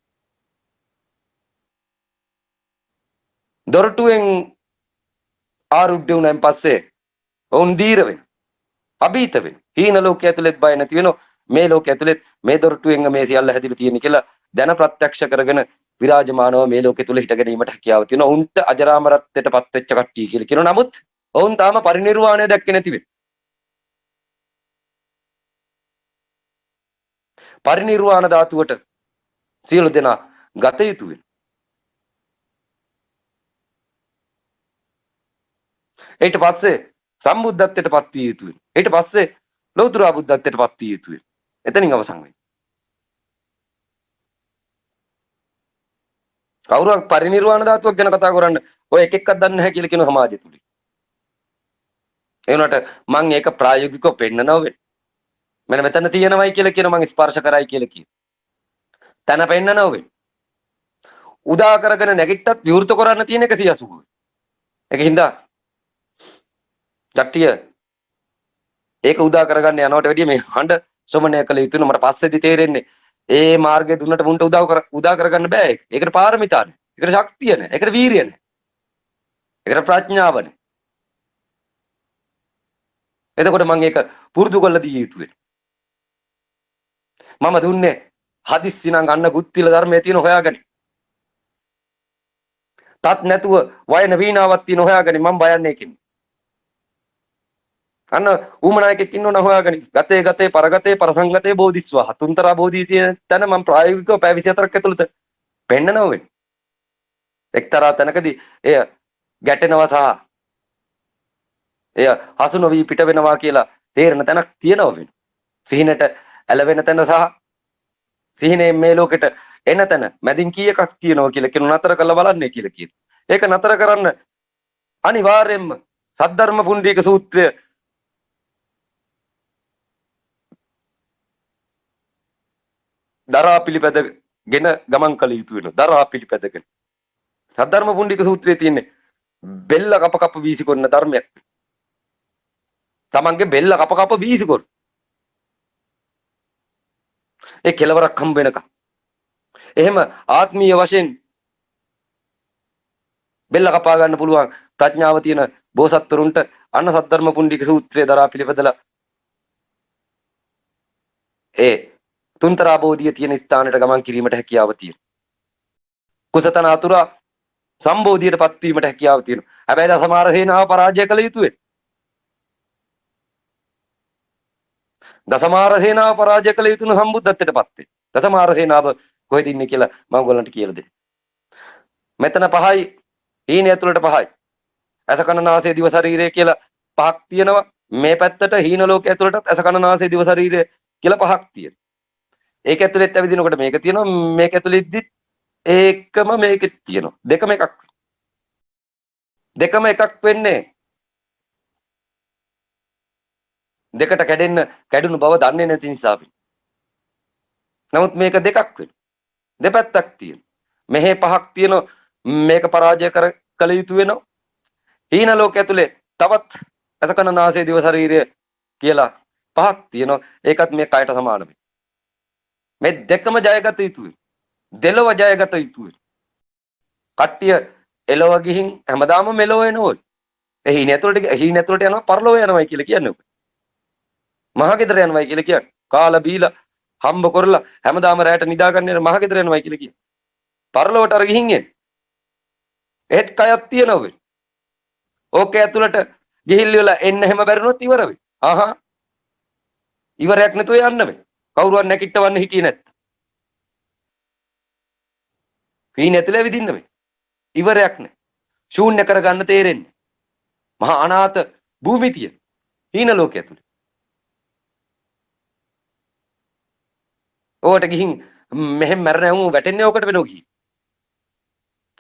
දොරටුවෙන් ආරුද්ධ වුණාන් පස්සේ ඔවුන් දීර වෙන. අභීත වෙන. හීන ලෝකයේ ඇතුළෙත් බය නැති වෙනවා. මේ ලෝකයේ ඇතුළෙත් මේ දොරටුවෙන් මේ සියල්ල හැදිලා තියෙන කියලා දැන ප්‍රත්‍යක්ෂ කරගෙන විරාජමානව මේ ලෝකයේ තුල හිට ගැනීමට හැකියාව තියෙනවා. උන්ට අජරාමරත්වයටපත් වෙච්ච කට්ටිය කියලා කියනවා. නමුත් ඔවුන් තාම පරිණිරවාණය දැක්කේ නැති වෙන. පරිණිරවාණ ධාතුවට සියලු දෙනා ගත යුතු වෙන. ඊට පස්සේ සම්බුද්ධත්වයට පත් විය යුතු වෙන. ඊට පස්සේ ලෞතර බුද්ධත්වයට පත් විය යුතු වෙන. එතනින් අවසන් වෙයි. කවුරුවක් පරිණිරවාණ ධාතුවක් ගැන කතා කරන්න ඔය එක එකක් දන්නේ නැහැ කියලා කියන සමාජය තුල. ඒ වුණාට මම ඒක ප්‍රායෝගිකව පෙන්නනවා වෙන්නේ. මෙන්න මෙතන තියෙනවයි කියලා කියන මම ස්පර්ශ කරයි කියලා කියන. තන පෙන්නනවා වෙන්නේ. උදා කරගෙන නැගිට්ටත් විවෘත කරන්න තියෙන 180. ඒකින්ද කට්ටිය ඒක උදා කරගන්න යනවට වැඩිය මේ හඬ ශ්‍රමණය කළ යුතුන මට පස්සේදී තේරෙන්නේ ඒ මාර්ගය දුන්නට මුන්ට උදා කරගන්න බෑ. ඒකට පාරමිතා නැහැ. ඒකට ශක්තිය නැහැ. ඒකට වීරිය නැහැ. ඒකට ප්‍රඥාව නැහැ. එතකොට මම ඒක පුරුදු කරලා දී යුතු වෙනවා. මම දුන්නේ හදිස්සි නම් අන්න ගුත්තිල ධර්මයේ තියෙන හොයාගනි. තත් නැතුව වයන වීණාවක් තියෙන හොයාගනි මම බයන්නේ ඒකෙන්. අන්න ඌමනායකෙක් ඉන්නවන හොයාගනි. ගතේ පරගතේ පරසංගතේ බෝධිස්වා. තුන්තරා බෝධි තියෙන තැන මම ප්‍රායෝගිකව පැය 24ක් ඇතුළත පෙන්නනවා වෙන්නේ. එක්තරා තැනකදී එය ගැටෙනවා සහ එය හසු නොවි පිට වෙනවා කියලා තේරෙන තැනක් තියෙනවා වෙන. සිහිනට ඇලවෙන තැන සහ සිහිනේ මේ ලෝකෙට එන තැන මැදින් කීයකක් තියෙනවා කියලා කියන නතර කරලා බලන්නේ කියලා කියන. ඒක නතර කරන්න අනිවාර්යයෙන්ම සද්ධර්ම පුණ්ඩීක සූත්‍රය දරා පිළිපැදගෙන ගමන් කළ යුතු වෙනවා. දරා පිළිපැදගෙන. සද්ධර්ම පුණ්ඩීක සූත්‍රයේ තියෙන්නේ බෙල්ල කප වීසිකොන්න ධර්මයක්. තමන්ගේ බෙල්ල කප වීසිකොන්න. ඒ කෙලවරක් හම්බ වෙනකම්. එහෙම ආත්මීය වශයෙන් බෙල්ල කපා ගන්න පුළුවන් ප්‍රඥාව තියෙන බෝසත්වරුන්ට අන්න සද්ධර්ම පුණ්ඩීක සූත්‍රය දරා පිළිපැදලා ඒ තුන්තරා බෝධිය තියෙන ස්ථානයට ගමන් කිරීමට හැකියාව තියෙනවා. කුසතන අතුරා සම්බෝධියට පත්වීමට හැකියාව තියෙනවා. හැබැයි දසමාර සේනාව පරාජය කළ යුතු වෙනවා. දසමාර සේනාව පරාජය කළ යුතුන සම්බුද්ධත්වයට පත් වෙයි. දසමාර සේනාව කොහෙද ඉන්නේ කියලා මම ඔයගොල්ලන්ට කියලා දෙන්න. මෙතන පහයි හීන ඇතුළට පහයි. ඇස කන නාසය දිව ශරීරය කියලා පහක් තියෙනවා. මේ පැත්තට හීන ලෝකයේ ඇතුළටත් ඇස කන නාසය දිව ශරීරය කියලා පහක් තියෙනවා. ඒක ඇතුළෙත් ඇවිදිනකොට මේක තියෙනවා. මේක ඇතුළෙද්දිත් ඒකම මේකෙත් තියෙනවා. දෙකම එකක්. දෙකම එකක් වෙන්නේ දෙකට කැඩුණු බව දන්නේ නැති නිසා අපි. නමුත් මේක දෙකක් වෙනවා. දෙපැත්තක් තියෙනවා. මෙහි පහක් තියෙනවා. මේක පරාජය කළ යුතු වෙනවා. හීන ලෝකයේ ඇතුලේ තවත් අසකන නාසය දිව ශරීරය කියලා පහක් තියෙනවා. ඒකත් මේ කයට සමානයි. මේ දෙකම ජයගත යුතුයි. දෙලොව ජයගත යුතුයි. කට්ටිය එලොව ගිහින් හැමදාම මෙලොව එනෝල්. හීන ඇතුලට යනවා පරලොව යනවායි කියලා කියන්නේ. මහගෙදර යනවායි කියලා කියන්නේ. කාලා බීලා හම්බ කරලා හැමදාම රැයට නිදා ගන්න මහගෙදර යනවායි කියලා කියන්නේ. පරලොවට අර ගිහින් එන්නේ. ඒත් කයක් තියෙනවා වෙයි. ඕකේ ඇතුළට ගිහිල්ලා එන්න හැම බැරිනොත් ඉවර වෙයි. ආහා. ඉවරයක් නැතුව යන්න වෙයි. කවුරුවත් නැකිටවන්න හිටියේ නැත්නම්. හීන ඇතුළේ විදින්න වෙයි. ඉවරයක් නැහැ. ශූන්‍ය කරගන්න තේරෙන්නේ. මහා අනාථ භූමිතිය. හීන ලෝකයේ තුල. ඕකට ගිහින් මෙහෙම මැරෙනවම වැටෙන්නේ ඕකට වෙනෝ ගිහින්.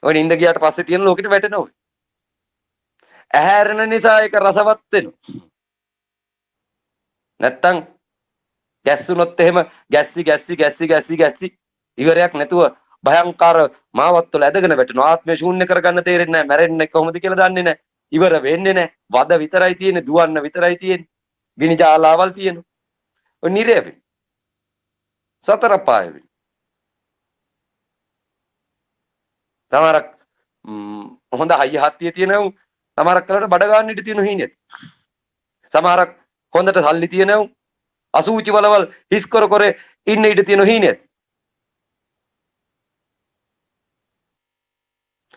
ඔය නිින්ද ගියාට පස්සේ තියෙන ලෝකෙට වැටෙනවා. ඇහැරෙන නිසා ඒක රසවත් වෙනවා. නැත්තම් ගැස්සුනොත් එහෙම ගැස්සි ඉවරයක් නැතුව භයංකාර මාවත් වල ඇදගෙන වැටෙනවා. ආත්මය ශූන්‍ය කරගන්න තේරෙන්නේ නැහැ. මැරෙන්නේ කොහොමද කියලා දන්නේ නැහැ. ඉවර වෙන්නේ නැහැ. වද විතරයි තියෙන්නේ, දුවන්න විතරයි තියෙන්නේ. ගිනි ජාලාවල් තියෙනවා. ඔය නිරය වෙන්නේ. සතර පාය වෙන්නේ. තමාරක් හොඳ හයිය හත්තිය තියෙනව. තමාරක් කරලා බඩ ගන්න ඉඳ තියෙන හීනෙත්. සමහරක් හොඳට සල්ලි තියෙනව. අසූචි වලවල් හිස් කර ඉන්න ඉඳ තියෙන හීනෙත්.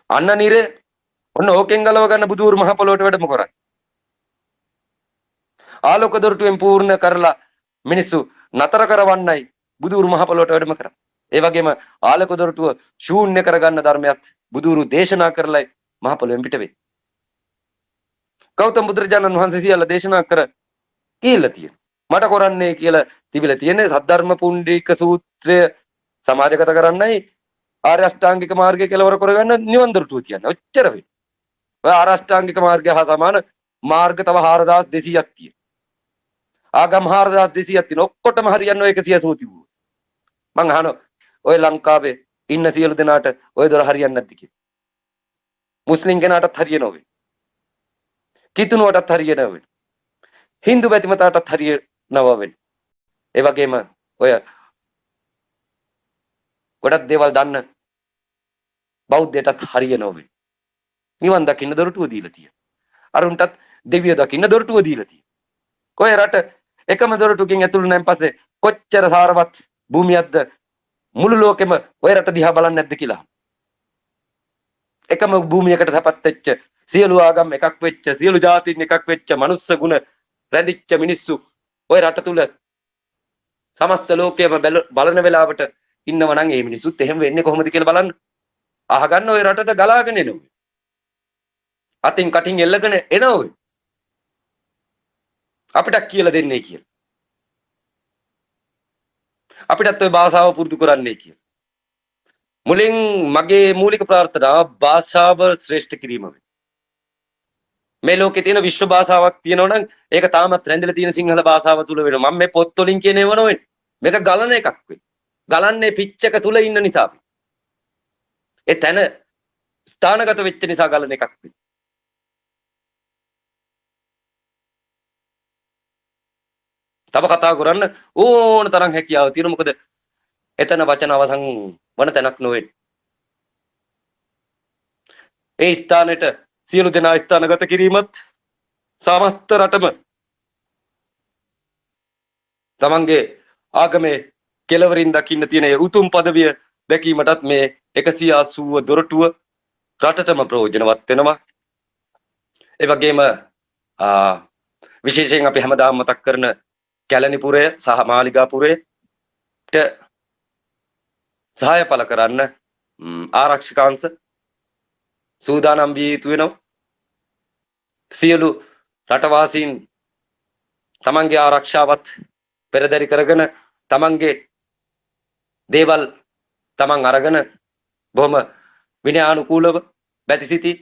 අන්න නිරේ ඔන්න ඕකෙන් ගලව ගන්න බුදුරු මහ පොළොවට වැඩම කරන්නේ. ආලෝක දොරටුවෙන් පූර්ණ කරලා මිනිස්සු නතර කරවන්නයි බුදුරු මහ පොළොවට වැඩම කරන්නේ. ඒ වගේම ආලෝක දොරටුව ශූන්‍ය කරගන්න ධර්මයක් බුදුරු දේශනා කරලයි මහ පොළොවෙන් පිට වෙන්නේ. ගෞතම බුදුරජාණන් වහන්සේ සියල්ල දේශනා කර කියලා තියෙනවා. මට කරන්නේ කියලා තිබිලා තියෙන්නේ සද්ධර්ම පුණ්ඩික සූත්‍රය සමාජගත කරන්නයි ආර්ය අෂ්ටාංගික මාර්ගය කෙලවර කරගන්න නිවන් දොරටුව තියන්නේ. ඔච්චර වෙයි. ඔය ආර්ය අෂ්ටාංගික මාර්ගය හා සමාන මාර්ග තව 4200ක් තියෙනවා. ආගම් 4200ක් තියෙනවා. ඔක්කොටම හරියන්නේ ඔය 180 තිබුණා. මං අහනවා ඔය ලංකාවේ ඉන්න සියලු දෙනාට ඔය දොර හරියන්නේ නැද්ද කියලා. මුස්ලිම් කෙනාටත් හරියනවා වෙයි. කිතුනුවටත් හරියනවා වෙයි. හින්දු බැතිමතාටත් හරියනවා වෙයි. ඒ වගේම ඔය ගොඩක් දේවල් දන්න බෞද්ධයටත් හරියනවා වෙයි. නිවන් දකින්න දොරටුව දීලා තියෙනවා. අරුන්ටත් දෙවිය දකින්න දොරටුව දීලා තියෙනවා. ඔය රට එකම දොරටුවකින් ඇතුළු නැන් පස්සේ කොච්චර සාරවත් භූමියක්ද මුළු ලෝකෙම ඔය රට දිහා බලන්නේ නැද්ද කියලා. එකම භූමියකට සපත් වෙච්ච සියලු ආගම් එකක් වෙච්ච සියලු ජාතීන් එකක් වෙච්ච මනුස්ස ගුණ රැඳිච්ච මිනිස්සු ඔය රට තුල සමස්ත ලෝකයම බලන වෙලාවට ඉන්නවා නම් ඒ මිනිස්සුත් එහෙම වෙන්නේ කොහොමද කියලා බලන්න. අහගන්න ඔය රටට ගලාගෙන එනවා. අතින් කටින් එල්ලගෙන එනවා. අපිට කියලා දෙන්නේ කියලා. අපිටත් ඔය භාෂාව පුරුදු කරන්නයි කියලා. මුලින් මගේ මූලික ප්‍රාර්ථනාව භාෂාව ශ්‍රේෂ්ඨ කිරීම වෙයි. මේ ලෝකේ තියෙන විශ්ව භාෂාවක් තියෙනවා නම් ඒක තාමත් රැඳිලා තියෙන සිංහල භාෂාව තුල වෙනවා. මම මේ පොත් වලින් කියන ඒවා නෙවෙයි. මේක ගලන එකක් වෙයි. ගලන්නේ පිච්චක තුල ඉන්න නිසා. ඒ තැන ස්ථානගත වෙච්ච නිසා ගලන එකක් වෙයි. තව කතා කරන්න ඕන තරම් හැකියාව තියෙනවා. මොකද එතන වචන අවසන් වන තැනක් නොවේ. ඒ ස්ථානෙට සියලු දෙනා ස්ථානගත කිරීමත් සමස්ත රටම තමන්ගේ ආගමේ කෙලවරින් දකින්න තියෙන උතුම් පදවිය දැකීමටත් මේ 180 දොරටුව රටටම ප්‍රයෝජනවත් වෙනවා. ඒ වගේම විශේෂයෙන් අපි හැමදාම මතක් කරන කැලණිපුරය සහ මාලිගාපුරයට සහාය පළ කරන්න ආරක්ෂකාංශ සූදානම් වී යුතු වෙනවා. සියලු රටවාසීන් තමන්ගේ ආරක්ෂාවත් පෙරදරි කරගෙන තමන්ගේ දේවල් තමන් අරගෙන බොහොම විනයානුකූලව බැතිසිතී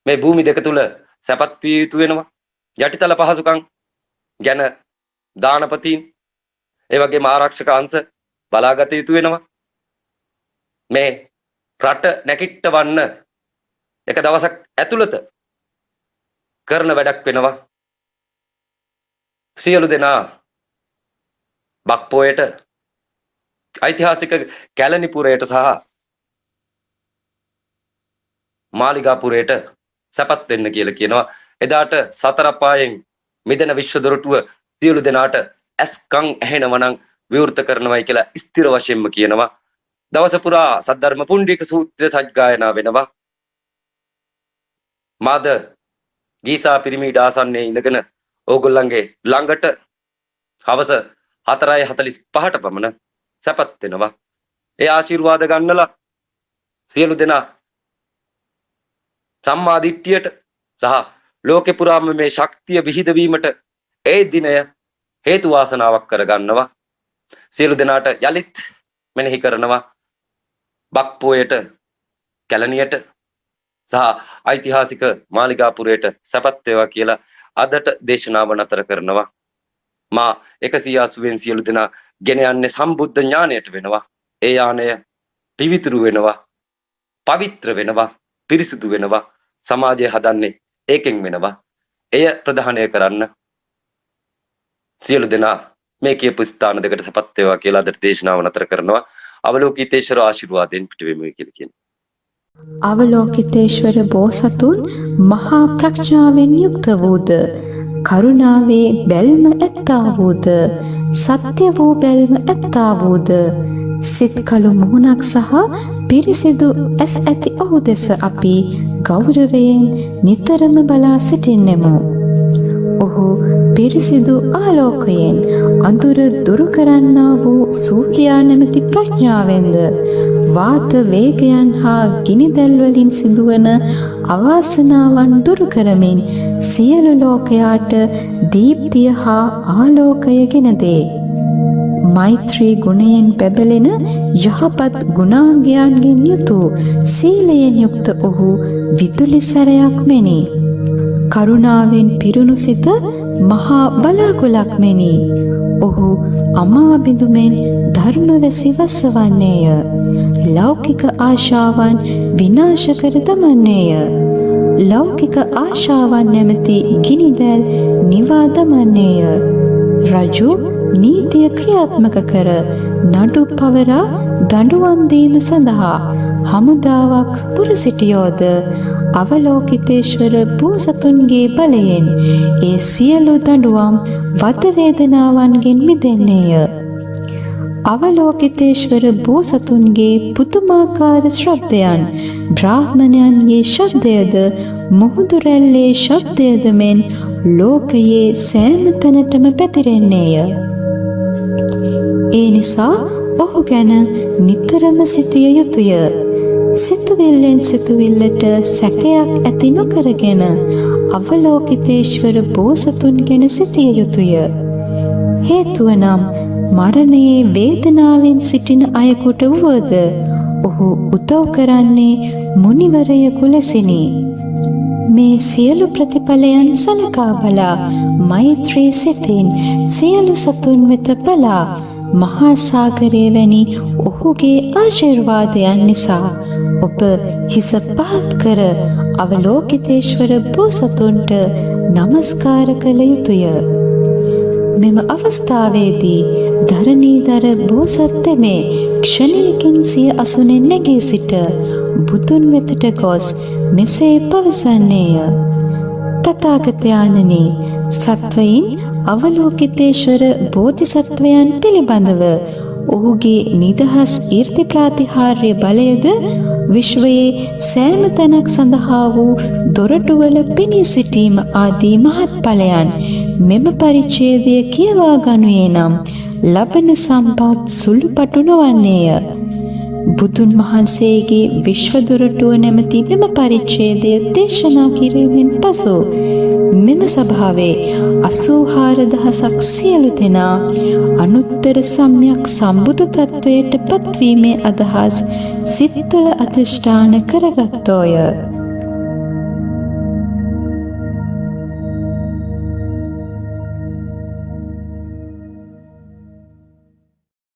මේ භූමි දෙක තුල සැපත් විය යුතු වෙනවා. යටිතල පහසුකම් ගැන දානපතීන් ඒ වගේම ආරක්ෂක අංශ බලාගත යුතු වෙනවා. මේ රට නැකිටවන්න එක දවසක් ඇතුළත කරන වැඩක් වෙනවා. සියලු දෙනා බක්පොයට ඓතිහාසික කැලණිපුරයට සහ මාලිගාපුරයට සැපත් වෙන්න කියලා කියනවා. එදාට සතර පායෙන් මිදෙන විශ්ව දොරටුව සියලු දෙනාට ඇස්කම් ඇහෙනවා නම් විවෘත කරනවායි කියලා ස්ථිර වශයෙන්ම කියනවා. දවස පුරා සද්ධර්ම පුණ්ඩික සූත්‍රය සජ්ජායනා වෙනවා. මාද ගීසා පිරිමීඩ ආසන්නයේ ඉඳගෙන ඕගොල්ලන්ගේ ළඟට හවස 4:45ට පමණ සැපත් වෙනවා. ඒ ආශිර්වාද ගන්නලා සියලු දෙනා සම්මා දිට්ඨියට සහ ලෝකෙ පුරාම මේ ශක්තිය විහිදවීමට ඒ දිනය හේතු වාසනාවක් කරගන්නවා. සියලු දෙනාට යලිත් මෙනෙහි කරනවා බක්පෝයට, කැලණියට සහ ඓතිහාසික මාලිගාපුරයට සැපත් වේවා කියලා අදට දේශනාව නතර කරනවා. මා 180න් සියලු දෙනා ගෙන යන්නේ සම්බුද්ධ ඥාණයට වෙනවා. ඒ යානය පිවිතුරු වෙනවා, පවිත්‍ර වෙනවා, පිරිසුදු වෙනවා. සමාජය හදන්නේ ඒකෙන් වෙනවා. එය ප්‍රධානය කරන්න සියලු දෙනා මේ කියපු ස්ථාන දෙකට සපත් වේවා කියලා අද දේශනාව නතර කරනවා. අවලෝකිතේශ්වර ආශිර්වාදයෙන් පිටවෙමු කියලා කියනවා.
අවලෝකිතේශ්වර බෝසතුන් මහා ප්‍රඥාවෙන් යුක්ත වූද, කරුණාවේ බැල්ම ඇත්තා වූද, සත්‍ය වූ බැල්ම ඇත්තා වූද, සිත් කළු මුහුණක් සහ පිරිසිදු ඇස් ඇති ඔහු දෙස අපි ගෞරවයෙන් නිතරම බලා සිටින්නෙමු. ඔහු පිරිසිදු ආලෝකයෙන් අඳුර දුරු කරන්නා වූ සූර්යා නැමැති ප්‍රඥාවෙන්ද වාත වේගයන් හා ගිනිදැල් වලින් සිදුවන අවාසනාවන් දුරු කරමින් සියලු ලෝකයාට දීප්තිය හා ආලෝකය ගෙන දේ. මෛත්‍රී ගුණයෙන් බැබලෙන යහපත් ගුණාංගයන්ගෙන් යුතු සීලයෙන් යුක්ත ඔහු විදුලි සැරයක් මෙනි. කරුණාවෙන් පිරුණු සිත මහා බලාකුලක් මෙනි. ඔහු අමා බිඳුමෙන් ධර්මවැසි වසවන්නේය. ලෞකික ආශාවන් විනාශ කර දමන්නේය. ලෞකික ආශාවන් නැමැති ගිනිදැල් නිවා දමන්නේය. රජු නීතිය ක්‍රියාත්මක කර නඩු පවරා දඬුවම් දීම සඳහා හමුදාවක් පුර සිටියෝද අවලෝකිතේශ්වර බෝසතුන්ගේ බලයෙන් ඒ සියලු දඬුවම් වද වේදනාවන්ගෙන් මිදෙන්නේය. අවලෝකිතේශ්වර බෝසතුන්ගේ පුදුමාකාර ශබ්දයන් බ්‍රාහ්මණයන්ගේ ශබ්දයද මුහුදු රැල්ලේ ශබ්දයද මෙන් ලෝකයේ සෑම තැනටම පැතිරෙන්නේය. ඒ නිසා ඔහු ගැන නිතරම සිතිය යුතුය. සිතුවිල්ලෙන් සිතුවිල්ලට සැකයක් ඇති නොකරගෙන අවලෝකිතේශ්වර බෝසතුන් ගැන සිතිය යුතුය. හේතුව නම් මරණයේ වේදනාවෙන් සිටින අයෙකුට වුවද ඔහු උදව් කරන්නේ මුනිවරයෙකු ලෙසිනි. මේ සියලු ප්‍රතිඵලයන් සලකා බලා මෛත්‍රී සිතින් සියලු සතුන් වෙත බලා මහා සාගරය වැනි ඔහුගේ ආශිර්වාදයන් නිසා ඔබ හිස පහත් කර අවලෝකිතේශ්වර බෝසතුන්ට නමස්කාර කළ යුතුය. මෙම අවස්ථාවේදී ධරණීධර බෝසත් තෙමේ ක්ෂණයකින් සිය අසුනෙන් නැගී සිට බුදුන් වෙතට ගොස් මෙසේ පවසන්නේය. තථාගතයන්නි, සත්වයින් අවලෝකිතේශ්වර බෝධිසත්වයන් පිළිබඳව ඔහුගේ නිදහස් ඊර්ති ප්‍රාතිහාර්ය බලයද විශ්වයේ සෑම තැනක් සඳහා වූ දොරටුවල පෙනී සිටීම ආදී මහත් ඵලයන් මෙම පරිච්ඡේදය කියවා ගනුයේ නම් ලබන සම්පත් සුළුපටු නොවන්නේය. බුදුන් වහන්සේගේ විශ්ව දොරටුව නැමැති මෙම පරිච්ඡේදය දේශනා කිරීමෙන් පසු මෙම සභාවේ 84000ක් සියලු දෙනා අනුත්තර සම්‍යක් සම්බුදු තත්වයට පත්වීමේ අදහස් සිත් තුළ අධිෂ්ඨාන කරගත්තෝය.